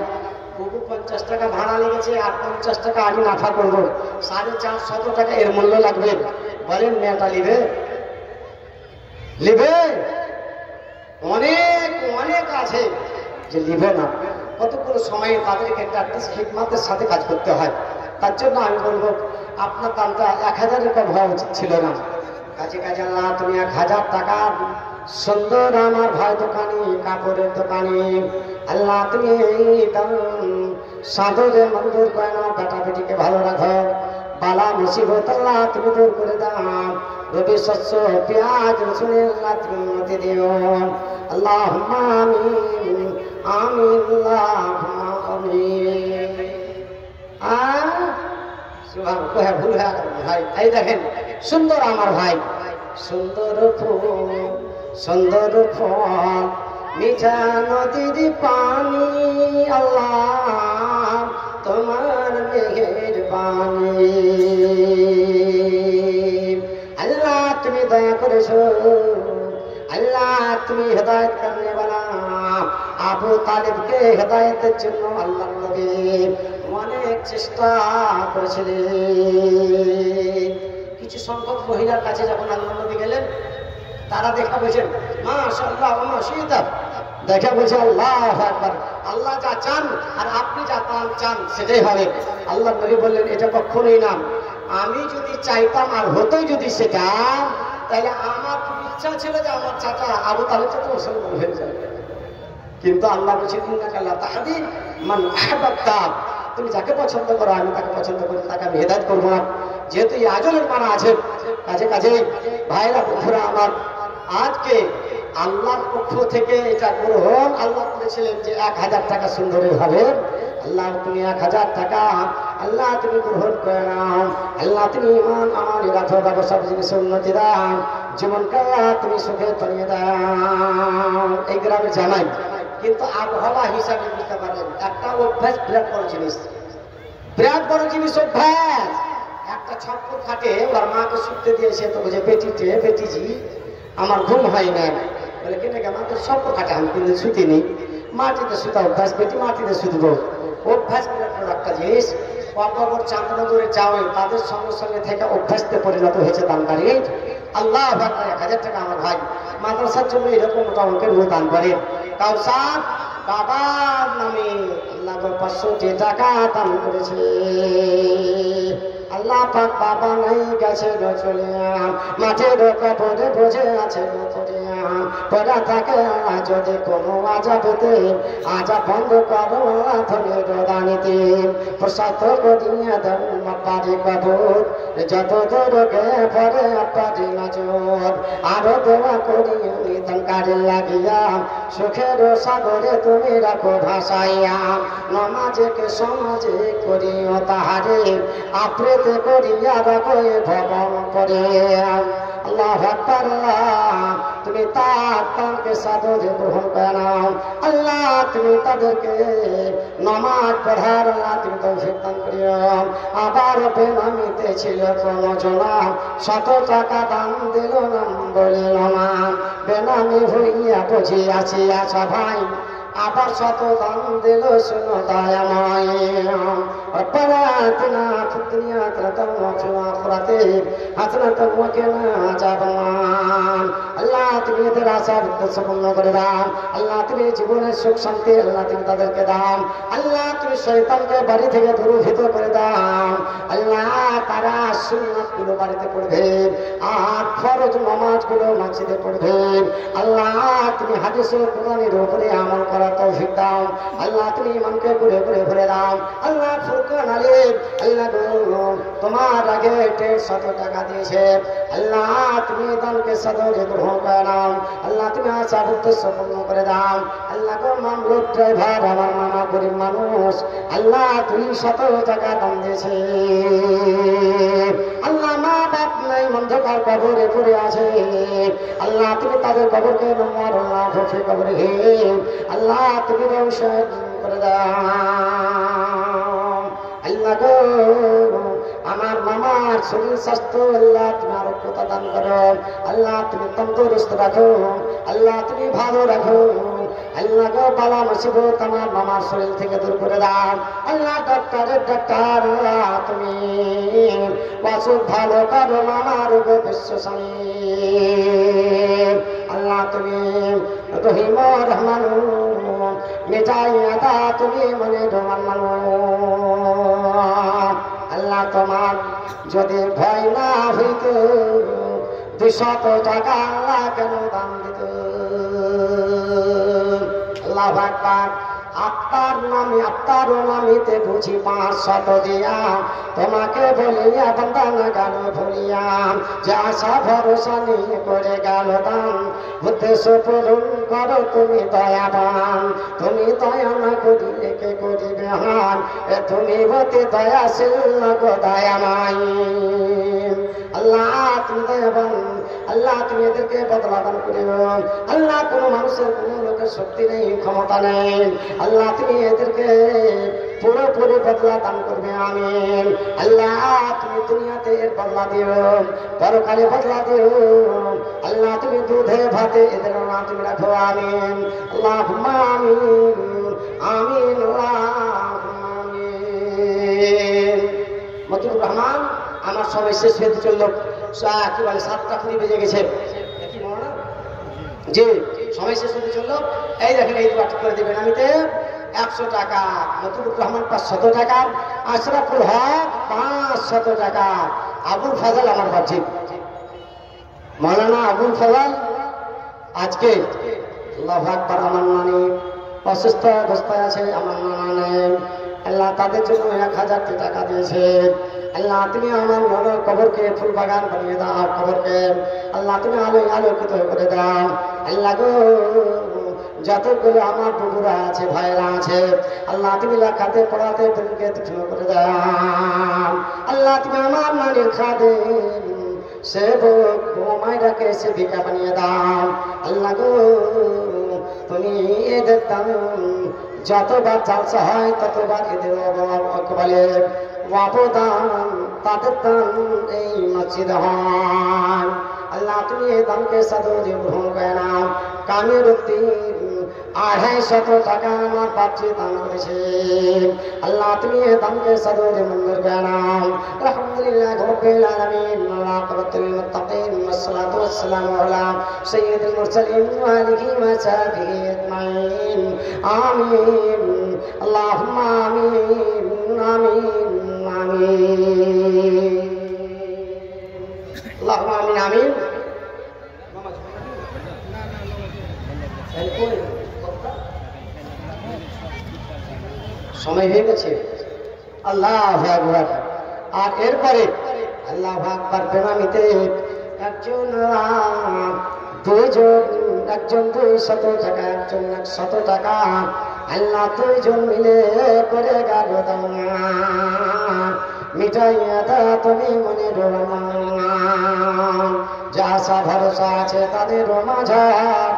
50 টাকা ভাড়া লেগেছে আর 50 টাকা আমি নাফা করবো, 450 টাকা এর মূল্য লাগবে, বলেন মেয়েটা লিবে? অনেক অনেক আছে যে লিবে না। কতগুলো সময়ে তাদেরকে হিকমতের সাথে কাজ করতে হয়। তার জন্য আমি বলবো আপনার দামটা 1000 কম হওয়া উচিত ছিল না। কাজে আল্লাহ তুমি 1000 টাকা সুন্দর আমার ভাই দোকানি, কাপড়ের দোকানি, আল্লাহ তুমি সাদরে মঞ্জুর করে নাও। বেটা বেটিকে ভালো রাখো, বালা মুসিবত আল্লাহ তুমি দূর করে দাও। রবি শস্য পেঁয়াজ রসুনে আল্লাহ তুমি উন্নতি দিও। আল্লাহুম্মা আমিন আমিন আল্লাহুম্মা আমিন। ভুল হয়ে গেল ভাই। এই দেখেন সুন্দর আমার ভাই, সুন্দর ফুল, সুন্দর ফল, মিঠা নদীর পানি, আল্লাহ তোমার মেহেরবানি। আল্লাহ তুমি দয়া করেছো, আল্লাহ তুমি হেদায়েত করনে वाला আবু তালিবকে হেদায়েতের জন্য আল্লাহর নবী অনেক চেষ্টা করেছিলেন। কিছু সংখ্যক মহিলার কাছে যখন আল্লাহর নবী গেলেন, তারা দেখা বলছেন মাশাআল্লাহ ওয়া মাশাআল্লাহ, দেখা বলছে আল্লাহু আকবার, আল্লাহ যা চান আর আপনি যা চান সেটাই হবে। আল্লাহর নবী বললেন এটা কখনোই না, আমি যদি চাইতাম আর হতোই যদি সেটা, তাহলে আমার ইচ্ছা ছিল যে আমার চাচা আবু তালেব তো মুসলমান হয়ে যাবে। কিন্তু আল্লাহ বলছেন ইন্নাকা লা তাহদি মান আহবাবতা, তুমি যাকে পছন্দ করো আমি তাকে পছন্দ করি, তাকে আমি হেদায়েত করবো না। যেহেতু এই আজলের মানা আছে, কাজে ভাইরা বন্ধুরা আমার, আজকে আল্লাহর পক্ষ থেকে এটা গ্রহণ আল্লাহ করেছিলেন যে 1000 টাকা সুন্দরী হবে। আল্লাহ তুমি 1000 টাকা আল্লাহ তুমি গ্রহণ করে নাও। আল্লাহ তুমি ইমান আমার রাখো, ব্যবসা বিজনেস উন্নতি দাও, জীবনকে তুমি সুখে তলিয়ে দাও। এই গ্রামে জানাই, কিন্তু আবহাওয়া হিসাবে বুঝতে পারলেন একটা অভ্যাস বিরাট বড় জিনিস, বিরাট বড় জিনিস অভ্যাস। একটা ছপ্পর খাটে ওর মাকে শুতে দিয়েছে, তো বলছে বেটিজি আমার ঘুম হয় না, বলে কেন আমাদের ছপ্পর খাটে আমি কিন্তু শুতিনি, মাটিতে শুতা অভ্যাস, বেটি মাটিতে শুধবো অভ্যাস বিরাট বড় একটা জিনিস। কবর চাঁদনগরে যাও, তাদের সঙ্গে সঙ্গে থেকে অভ্যাসতে পরিণত হয়েছে দানকারী। আল্লাহ 1000 টাকা আমার ভাই মাদ্রাসার জন্য এরকম মোটা অঙ্কের দান করে। কাউসার বাবার নামে আল্লাহ 500 টাকা দান করেছে। আল্লাহ পাক বাবা নাই গেছে চলে মাঠের কাপড়ে বোঝে আছে পড়া থাকে, যদি কোনো আজাবেতে আজা বন্ধ করো ধরে দানিতে প্রসাদ করিয়া ধর্ম পারি কবর, যত দূরকে পরে পারি নজর, আরো দোয়া করিয়া নিতনকারে লাগিয়া সুখের সাগরে তুমি রাখো ভাসাইয়া, নমাজকে সমাজে করিও তাহারে আপ্রেতে করিয়া রাখো ভবন করে। আল্লাহু আকবার। তুমি তাদেরকে সাদরে গ্রহণ করে নাও। আল্লাহ তুমি তাদেরকে নামাজ পড়ার আল্লাহ তুমি তৌফিক দান করিও। আবার বেনামিতে ছিল কোন জনা, 100 টাকা দান দিল না বলিল না, বেনামি হইয়া বুঝিয়াছি আচ্ছা ভাই, আবার 100 দান দিল শুনো দয়াময়। রব্বানা আতিনা ফিদ দুনিয়া হাসানাতাও ওয়া ফিল আখিরাতি হাসানাতাও ওয়া কিনা আযাবান্নার। আল্লাহ তুমি এদের আশা উদ্দেশ্য পূর্ণ করে দাও। আল্লাহ তুমি জীবনের সুখ শান্তি আল্লাহ তুমি তাদেরকে দাও। আল্লাহ তুমি শয়তানকে বাড়ি থেকে দূরীভূত করে দাও। আল্লাহ তারা সুন্নাত গুলো বাড়িতে পড়বে আর ফরজ নামাজ গুলো মসজিদে পড়বে। আল্লাহ তুমি হাদিস ও কোরআনের উপরে আমল করার তৌফিক দাও। আল্লাহ তুমি ইমানকে ঘুরে ঘুরে ভরে দাও। আল্লাহ ফুরকান আলী আল্লাহ তোমার আগে 150 টাকা দিয়েছে। আল্লাহ তুমি দানকে সদরে গ্রহণ করে নাও। আল্লাহ তুমি আশা উদ্দেশ্য পূর্ণ করে দাও। আল্লাহ গো মামলুক ড্রাইভার আমার মামা গরিব মানুষ, আল্লাহ 200 টাকা দান দিয়েছে। আল্লাহ মা বাপ নাই অন্ধকার কবরে পড়ে আছে। আল্লাহ তুমি তাদের কবরকে নম্বর আল্লাহ খুশি কবরে আল্লাহ তুমি রওশন করে দাও। আল্লাহ গো আমার মামার শরীর স্বাস্থ্য আল্লাহ তুমি আরোগ্যতা দান করো। আল্লাহ তুমি তন্দুরুস্ত রাখো। আল্লাহ তুমি ভালো রাখো। আল্লাহ গো বালা মুসিবত আমার মামার শরীর থেকে দূর করে দাও। আল্লাহ ডাক্তারের ডাক্তার তুমি অসুখ ভালো করো মামার বিশ্বসামী। আল্লাহ তুমি রহিম রহমান মিটাই আদা তুমি মনে রহমান মানো। আল্লাহ তোমার যদি ভয় না হইত 200 টাকা আল্লাহ কেন দান দিত। আল্লাহু আকবার। আপনার নামিতে বুঝি 500 দিয়া তোমাকে বলিয়া বন্দান গান ভুলিয়া যে আশা ভরসা নিয়ে করে গেল দান উদ্দেশ্য পূরণ করো তুমি দয়াবান। তুমি দয়া না করিলে কে করিবে হান, তুমি বতে দয়াশীল গো দয়াময়। আল্লাহ তুমি দয়াবান। আল্লাহ তুমি এদেরকে বদলা দান করিও। আল্লাহ কোন মানুষের কোন লোকের শক্তি নেই ক্ষমতা নেই। আল্লাহ তুমি এদেরকে পুরোপুরি বদলা দান করবে আমিন। আল্লাহ তুমি দুনিয়াতে এর বদলা দিও, পরকালে বদলা দিও। আল্লাহ তুমি দুধে ভাতে এদের না তুমি রাখো আমিন। আল্লাহুম্মা আমিন আমিন আল্লাহুম্মা আমিন। মতিউর রহমান আমার সময় শেষ হতে চলল, কি বলে 7টা 20 বেজে গেছে জি, সময় শেষ হতে চলল। এই দেখেন এই দোয়া ঠিক করে দেবেন। আমিতে 100 টাকা, মতিউর রহমান 500 টাকা, আশরাফুল হক 500 টাকা, আবুল ফাজল আমার বাচ্চি মৌলানা আবুল ফাজল আজকে আল্লাহু আকবার আমার নানি অসুস্থ অবস্থায় আছে, আমার নানা নেই। আল্লাহ তাদের জন্য 1000 টাকা দিয়েছে। আল্লাহ তুমি আমার মনের কবরকে ফুল বাগান বানিয়ে দাও। কবরকে আল্লাহ তুমি আলোকিত করে দাও। আল্লাহ গো যতগুলো আমার বন্ধুরা আছে ভাইরা আছে আল্লাহ তুমি লেখাতে পড়াতে দিনকে তুলে করে দাও। আল্লাহ তুমি আমার নানির খাদেম সেবক মায়েরাকে সেবিকা বানিয়ে দাও। আল্লাহ গো তুমি এদের দান যতবার জালসা হয় ততবার এদের বলে অবদান তাদের দান এই মসজিদ হয়। আল্লাহ তুমি এই দানকে সাদরে গ্রহণ করে নাও। কামিরুদ্দিন 250 টাকা আমার বাচ্চা দান করেছে। আল্লাহ তুমি এই দানকে সাদরে মঞ্জুর করে নাও। আলহামদুলিল্লাহ রাব্বিল আলামিন ওয়ালাকিল মুত্তাকিন ওয়াসসালাতু ওয়াসসালামু আলা সাইয়্যিদিল মুরসালিন ওয়া আলিহি ওয়া সাহবিহি আজমাইন আমিন। আল্লাহুম্মা আমিন আমিন আমিন। আল্লাহুম্মা আমিন আমিন। সময় হয়ে গেছে। আল্লাহু আকবার। আর এরপরে আল্লাহু আকবার বেনামিতে একজন দুইজন, একজন 200 টাকা, একজন 100 টাকা, আল্লাহ দুইজন মিলে করে গেল দান মিটাইয়া দা তুমি মনে রহমান। যা আশা ভরসা আছে তাদের মাঝার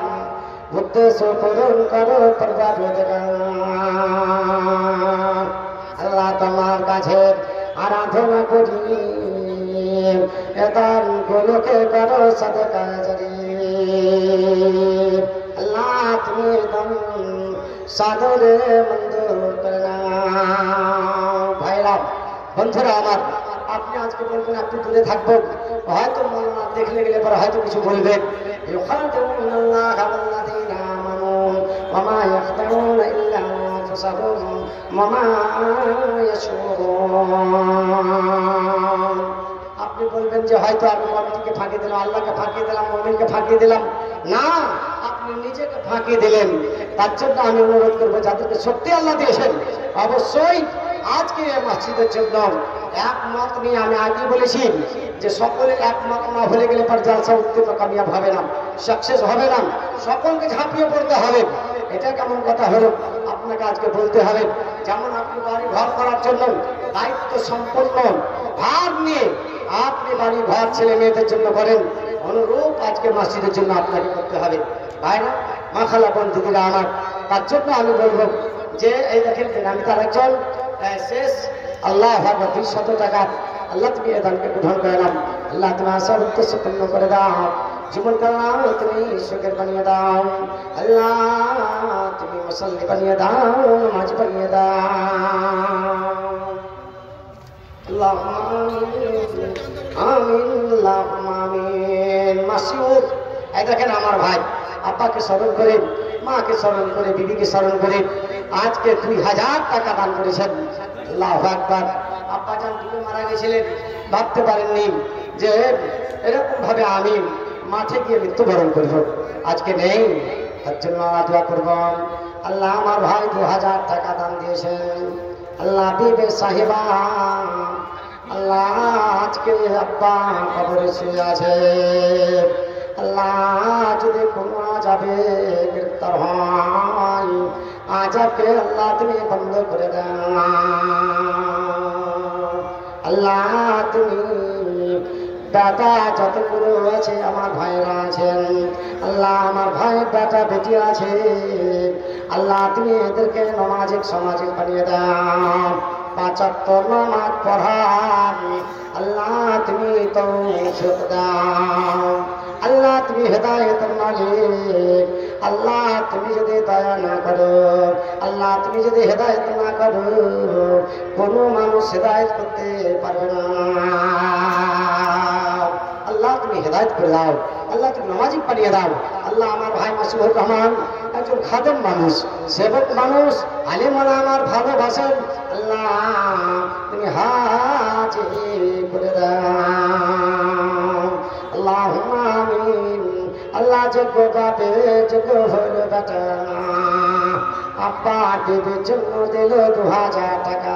উদ্দেশ্য পূরণ করো পরবার। আল্লাহ তোমার কাছে আরাধনা করি এদান গুলোকে করো সাদকা জারিয়া আল্লাহ তুমি একদম সাদরে মঞ্জুর করে নাও ভাইরা বন্ধুরা আমার আপনি আজকে বলবেন আপনি দূরে থাকবেন হয়তো মৌলানা দেখলে গেলে পরে হয়তো কিছু বলবেন ইউখাদিউনাল্লাহা ওয়াল্লাযীনা আমানু ওয়া মা ইয়াখদাউনা ইল্লা আনফুসাহুম ওয়া মা ইয়াশউরুন আপনি বলবেন যে হয়তো আমি কমিটিকে ফাঁকি দিলাম আল্লাহকে ফাঁকি দিলাম মুমিনকে ফাঁকি দিলাম না আপনি নিজেকে ফাঁকি দিলেন তার জন্য আমি অনুরোধ করবো যাদেরকে সত্যি আল্লাহ দিয়েছেন অবশ্যই আজকে মসজিদের জন্য একমত নিয়ে আমি আগে বলেছি যে সকলে একমত না হলে গেলে পর জালসা উত্তীর্ণ কামিয়াব হবে না সাকসেস হবে না সকলকে ঝাঁপিয়ে পড়তে হবে এটা কেমন কথা হলো আপনাকে আজকে বলতে হবে যেমন আপনি বাড়ি ঘর করার জন্য দায়িত্ব সম্পন্ন ভার নিয়ে আপনি বাড়ি ঘর ছেলে মেয়েদের জন্য করেন অনুরূপ আজকে মসজিদের জন্য আপনাকে করতে হবে তাই না মাখালা বন্ধুরা আমার তার জন্য আমি বলবো যে এই দেখেন আমি তার একজন শেষ আল্লাহ 200 টাকা আল্লাহ তুমি এ দানকে গ্রহণ করে নাও আল্লাহ তোমার আশা উদ্দেশ্য পূর্ণ করে দাও জীবন কাল তুমি সুখের বানিয়ে দাও আল্লাহ তুমি মুসল্লি বানিয়ে দাও নামাজ বানিয়ে দাও আমিন মাসুদ এই দেখেন আমার ভাই আব্বাকে স্মরণ করে মাকে স্মরণ করে বিবিকে স্মরণ করে আজকে 2000 টাকা দান করেছেন আল্লাহু আকবার আব্বা জান ডুবে মারা গেছিলেন ভাবতে পারেননি যে এরকম ভাবে আমি মাঠে গিয়ে মৃত্যুবরণ করব আজকে নেই তার জন্য দোয়া করব আল্লাহ আমার ভাই 2000 টাকা দান দিয়েছেন আল্লাহ বিবে সাহেবা আল্লাহ আজকে আব্বা কবরে শুয়ে আছে আল্লাহ যদি কোনো আযাবে গ্রেফতার হয় আযাবকে আল্লাহ তুমি বন্ধ করে দাও আল্লাহ তুমি দাদা যতগুলো আছে আমার ভাইরা আছেন আল্লাহ আমার ভাইয়ের দাদা বেটি আছে আল্লাহ তুমি এদেরকে নামাজিক সামাজিক বানিয়ে দাও 5 ওয়াক্ত নামাজ পড়ান আল্লাহ তুমি তৌফিক দাও আল্লাহ তুমি হেদায়েতের মালিক আল্লাহ তুমি যদি দয়া না করো আল্লাহ তুমি যদি হেদায়েত না করো কোনো মানুষ হেদায়েত করতে পারবে না আল্লাহ তুমি হেদায়েত করে দাও আল্লাহ তুমি নামাজিক বানিয়ে দাও আল্লাহ আমার ভাই মাসুদুর রহমান একজন খাদেম মানুষ সেবক মানুষ আলেম আমার ভালোবাসেন আল্লাহ তুমি হাজির করে দাও আল্লাহুম্মা আমিন আল্লাহ যোগ্য বাপে যোগ্য হল বেটা আব্বা দেবের জন্য দিল 2000 টাকা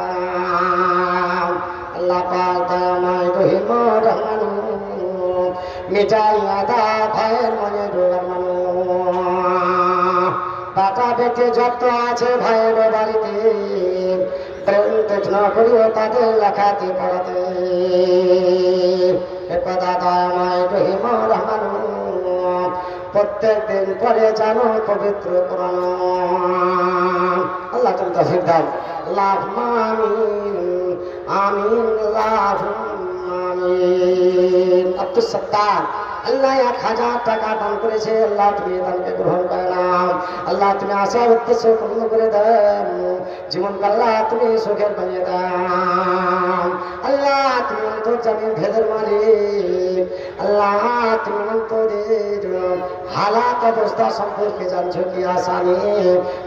আল্লাহ পাক দয়াময় রহিম রহমান মিটাই আদা ভাইয়ের মনে রহমান বাটা বেটে যত আছে ভাইয়ের বাড়িতে প্রেম দেখনা করিও তাদের লেখাতে পড়াতে একদা দয়াময় রহিম রহমান প্রত্যেক দিন পরে জানো পবিত্র কোরআন আল্লাহ তুমি তৌফিক দাও আল্লাহুম্মা আমিন আমিন আল্লাহুম্মা আমিন আব্দুস সাত্তার আল্লাহ 1000 টাকা দান করেছে আল্লাহ তুমি দানকে গ্রহণ করে নাও আল্লাহ তুমি আশা উদ্দেশ্য পূর্ণ করে দাও জীবন আল্লাহ তুমি সুখের বানিয়ে দাও আল্লাহ তুমি অন্তর্জামী ভেদের মালিক আল্লাহ তুমি অন্তরের হালাত অবস্থা সম্পর্কে জানছো কি আসানি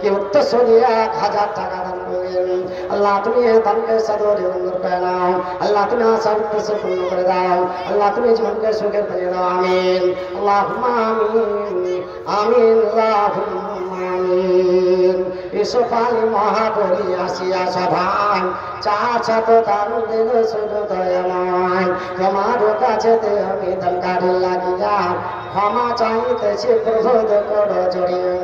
কি উদ্দেশ্য নিয়ে 1000 টাকা দান করবেন আল্লাহ তুমি দানকে সাদরে মঞ্জুর করে নাও আল্লাহ তুমি আশা উদ্দেশ্য পূর্ণ করে দাও আল্লাহ তুমি জীবনকে সুখের বানিয়ে দাও আমিন আল্লাহুম্মা আমিন আমিন আল্লাহুম্মা আমিন ইসফালি মহাবলি আসিয়া সভান চাচাত দারুণ দিল শুধু দয়াময় তোমার কাছে আমি দরকারি লাগিয়া ক্ষমা চাইতেছি প্রভুদ করো জড়িয়া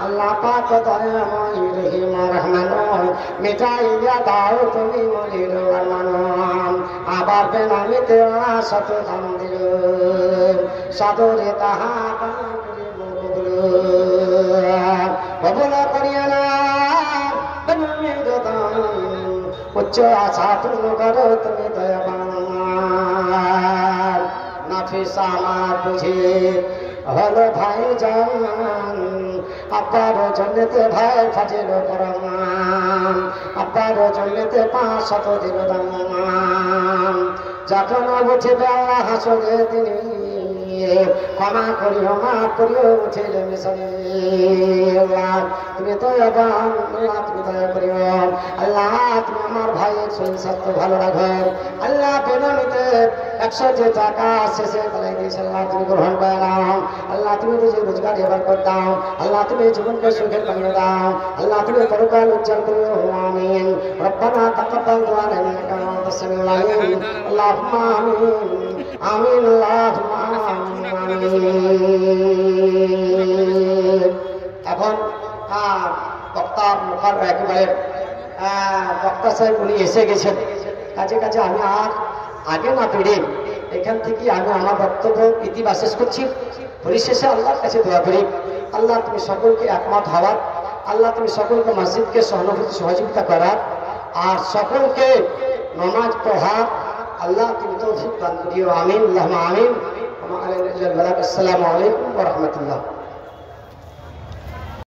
আল্লাহ পাক দয়াময় রহিম রহমান মিটাইয়া দাও তুমি মলির রহমান আবার বেনামিতে শত দাম দিল সাদরে তাহা কবুল করিয়া না উচ্চ আশা পূর্ণ করো তুমি দয়াবান নাফিস আমার বুঝে হলো ভাই জান আব্বার জন্যতে ভাই ফাজিল পরমান আব্বার জন্যতে 500 দিল দান যখন উঠিবে আল্লাহ হাসরে তিনি ক্ষমা করিও মাফ করিও উঠিলে মিশনে তুমি দয়াবান আল্লাহ তুমি দয়া করিও আল্লাহ তুমি আমার ভাইয়ের শরীর স্বাস্থ্য ভালো রাখো আল্লাহ বেনামিতে 100 টাকা শেষে বলাই দিয়েছে আল্লাহ তুমি গ্রহণ করে নাও আল্লাহ তুমি রোজগার এবার করে দাও আল্লাহ তুমি জীবনকে সুখের বানিয়ে দাও আল্লাহ তুমি পরকাল উজ্জ্বল করিও আমিন রব্বানা তাকাব্বাল দুআনা ইন্নাকা আনতাস সামিউল আলিম আল্লাহুম্মা আমিন আমিন আল্লাহুম্মা আমিন। এখন বক্তার মুখার একেবারে বক্তা সাহেব উনি এসে গেছেন কাছে কাছে আমি আর আগে না পেরে এখান থেকে আমি আমার বক্তব্য ইতিবা শেষ করছি পরিশেষে আল্লাহর কাছে দোয়া করি আল্লাহ তুমি সকলকে একমত হওয়ার আল্লাহ তুমি সকলকে মসজিদকে সহানুভূতি সহযোগিতা করার আর সকলকে নামাজ পড়ার আল্লাহ তুমি তৌফিক দান করিও আমিন আল্লাহুম্মা আমিন। আসসালামু আলাইকুম ওয়া রাহমাতুল্লাহ।